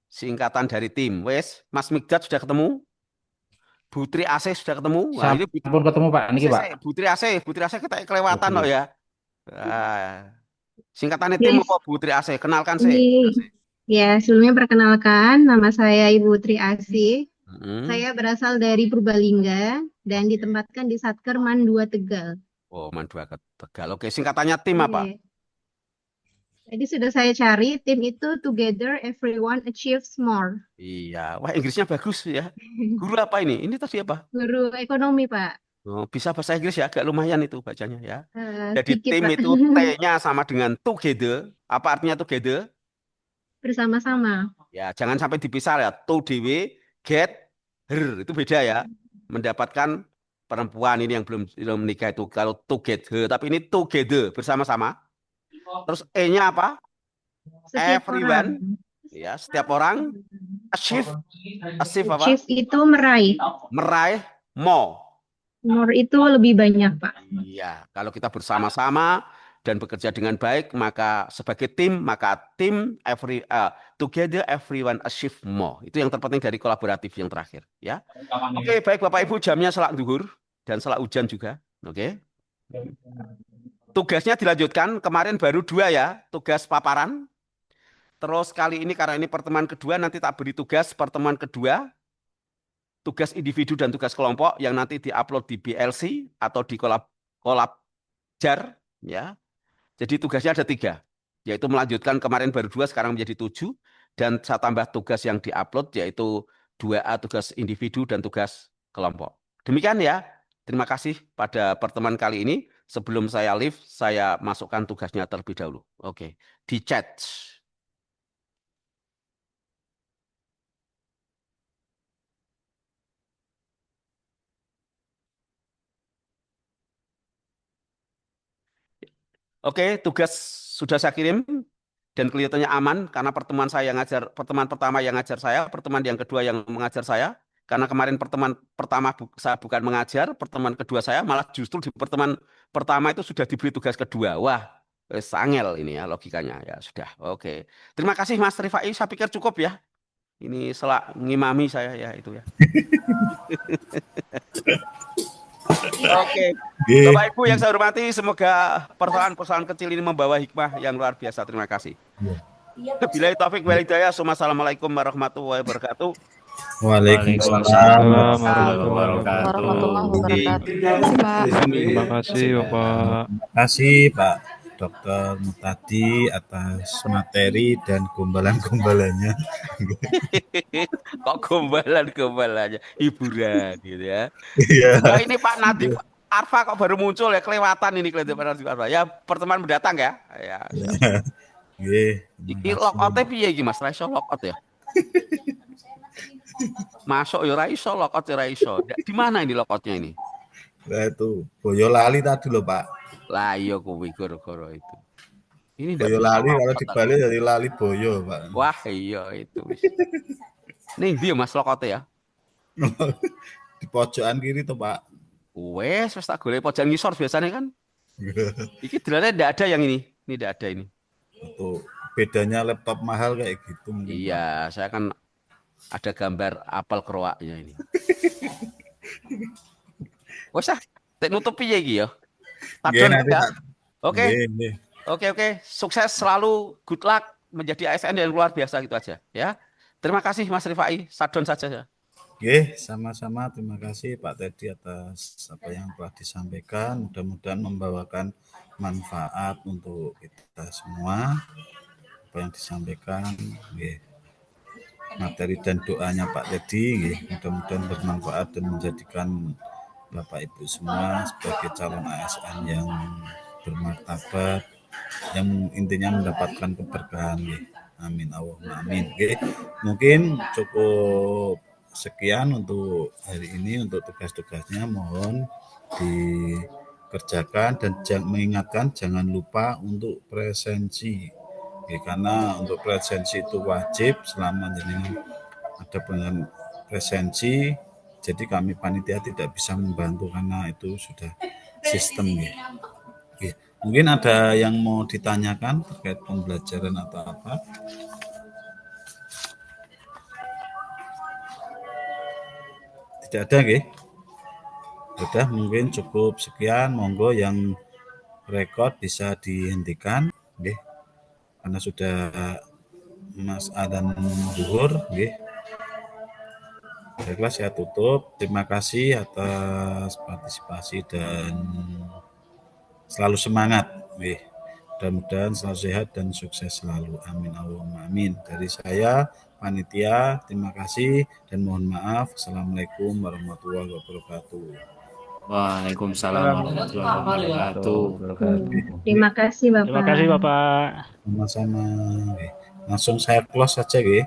Singkatan dari tim. Wes, Mas Migdat sudah ketemu? Putri AC sudah ketemu? Nah, ini Sampun ketemu Pak niki Pak. Putri AC kita kelewatan Oke. loh ya. Nah, singkatannya tim Yes. apa Putri AC? Kenalkan sih. Ya, sebelumnya perkenalkan, nama saya Ibu Tri Asih. Hmm. Saya berasal dari Purbalingga dan ditempatkan di Satker Man 2 Tegal. Oh, Mandua ke Tegal. Oke, singkatannya tim apa? Oke. Jadi sudah saya cari, tim itu together everyone achieves more. Iya, wah Inggrisnya bagus ya. Guru apa ini? Ini tadi apa? Guru ekonomi, Pak. Oh, bisa bahasa Inggris ya, agak lumayan itu bacanya ya. Jadi Sedikit, tim Pak. itu T-nya sama dengan together. Apa artinya together? bersama-sama. Ya, jangan sampai dipisah ya. To dewe, get, her. Itu beda ya. Mendapatkan perempuan ini yang belum menikah itu. Kalau to get her. Tapi ini together, bersama-sama. Terus E-nya apa? Setiap Everyone. orang. Ya, setiap orang. Achieve. Achieve apa? Achieve itu meraih. Meraih more. More itu lebih banyak, Pak. Iya, kalau kita bersama-sama dan bekerja dengan baik, maka sebagai tim, together everyone achieve more. Itu yang terpenting dari kolaboratif yang terakhir, ya. Oke, baik Bapak Ibu, jamnya selak duhur dan selak hujan juga. Oke. Tugasnya dilanjutkan, kemarin baru 2 ya, tugas paparan. Terus kali ini karena ini pertemuan kedua, nanti tak beri tugas pertemuan kedua, tugas individu dan tugas kelompok yang nanti diupload di BLC atau di Kolabjar, ya. Jadi tugasnya ada 3, yaitu melanjutkan kemarin baru 2, sekarang menjadi 7, dan saya tambah tugas yang diupload yaitu 2A tugas individu dan tugas kelompok. Demikian ya. Terima kasih pada pertemuan kali ini. Sebelum saya leave, saya masukkan tugasnya terlebih dahulu. Oke, di chat. Oke, tugas sudah saya kirim dan kelihatannya aman karena pertemuan pertemuan pertama yang ngajar saya, pertemuan yang kedua yang mengajar saya. Karena kemarin pertemuan pertama saya bukan mengajar, pertemuan kedua saya malah justru di pertemuan pertama itu sudah diberi tugas kedua. Wah, sangel ini ya logikanya ya sudah. Oke, terima kasih Mas Rifai. Saya pikir cukup ya. Ini selak ngimami saya ya itu ya. Oke, Bapak Ibu yang saya hormati, semoga persoalan-persoalan kecil ini membawa hikmah yang luar biasa. Terima kasih. Billahi taufik wal hidayah. Assalamualaikum warahmatullahi wabarakatuh. Waalaikumsalam Warahmatullahi wabarakatuh. Terima kasih Bapak. Terima kasih Pak Dr. Mutadi atas materi dan gombalan-gombalannya. Kok gombalan-gombalannya hiburan gitu ya. Iya. Nah, ini Pak Nadif Arfa kok baru muncul ya, kelewatan ini kelihatan Pak Nadif Arfa. Ya pertemuan mendatang ya. Ya. Iki lokout piye iki Mas? Ra iso lokout ya. Masuk ya ra iso, lokout ya ra iso. Di mana ini lokoutnya ini? Nah itu Boyolali tadi loh Pak. Lah iya kuwi goro-goro itu. Ini Boyolali kalau dibalik dari lali boyo Pak. Wah iya itu. Ning ndi Mas lokote ya? Di pojokan kiri tuh Pak. Wes tak golek pojokan ngisor biasanya kan. Iki delane ndak ada yang ini. Ini ndak ada ini. Tuh, bedanya laptop mahal kayak gitu mungkin. Iya, saya kan ada gambar apel keroaknya ini. Wes tak nutup piye iki ya? Oke. Oke. Sukses selalu, good luck menjadi ASN yang luar biasa gitu aja ya. Terima kasih Mas Rifai, sadon saja ya. Oke, sama-sama terima kasih Pak Teddy atas apa yang telah disampaikan. Mudah-mudahan membawakan manfaat untuk kita semua. Apa yang disampaikan, materi dan doanya Pak Teddy, mudah-mudahan bermanfaat dan menjadikan Bapak Ibu semua sebagai calon ASN yang bermartabat, yang intinya mendapatkan keberkahan. Amin Allahumma amin. Mungkin cukup sekian untuk hari ini, untuk tugas-tugasnya mohon dikerjakan dan mengingatkan jangan lupa untuk presensi. Karena untuk presensi itu wajib selama ada dengan presensi. Jadi kami panitia tidak bisa membantu karena itu sudah sistem. Mungkin ada yang mau ditanyakan terkait pembelajaran atau apa? Tidak ada, Sudah mungkin cukup sekian. Monggo yang rekod bisa dihentikan, karena sudah Mas Adzan zuhur, Baiklah, saya tutup. Terima kasih atas partisipasi dan selalu semangat. Mudah-mudahan selalu sehat dan sukses selalu. Amin Allahumma amin. Dari saya, panitia, terima kasih dan mohon maaf. Assalamualaikum warahmatullahi wabarakatuh. Waalaikumsalam warahmatullahi wabarakatuh. Terima kasih Terima kasih Bapak. Bapak. Sama-sama. Oke. Langsung saya close saja, nggih.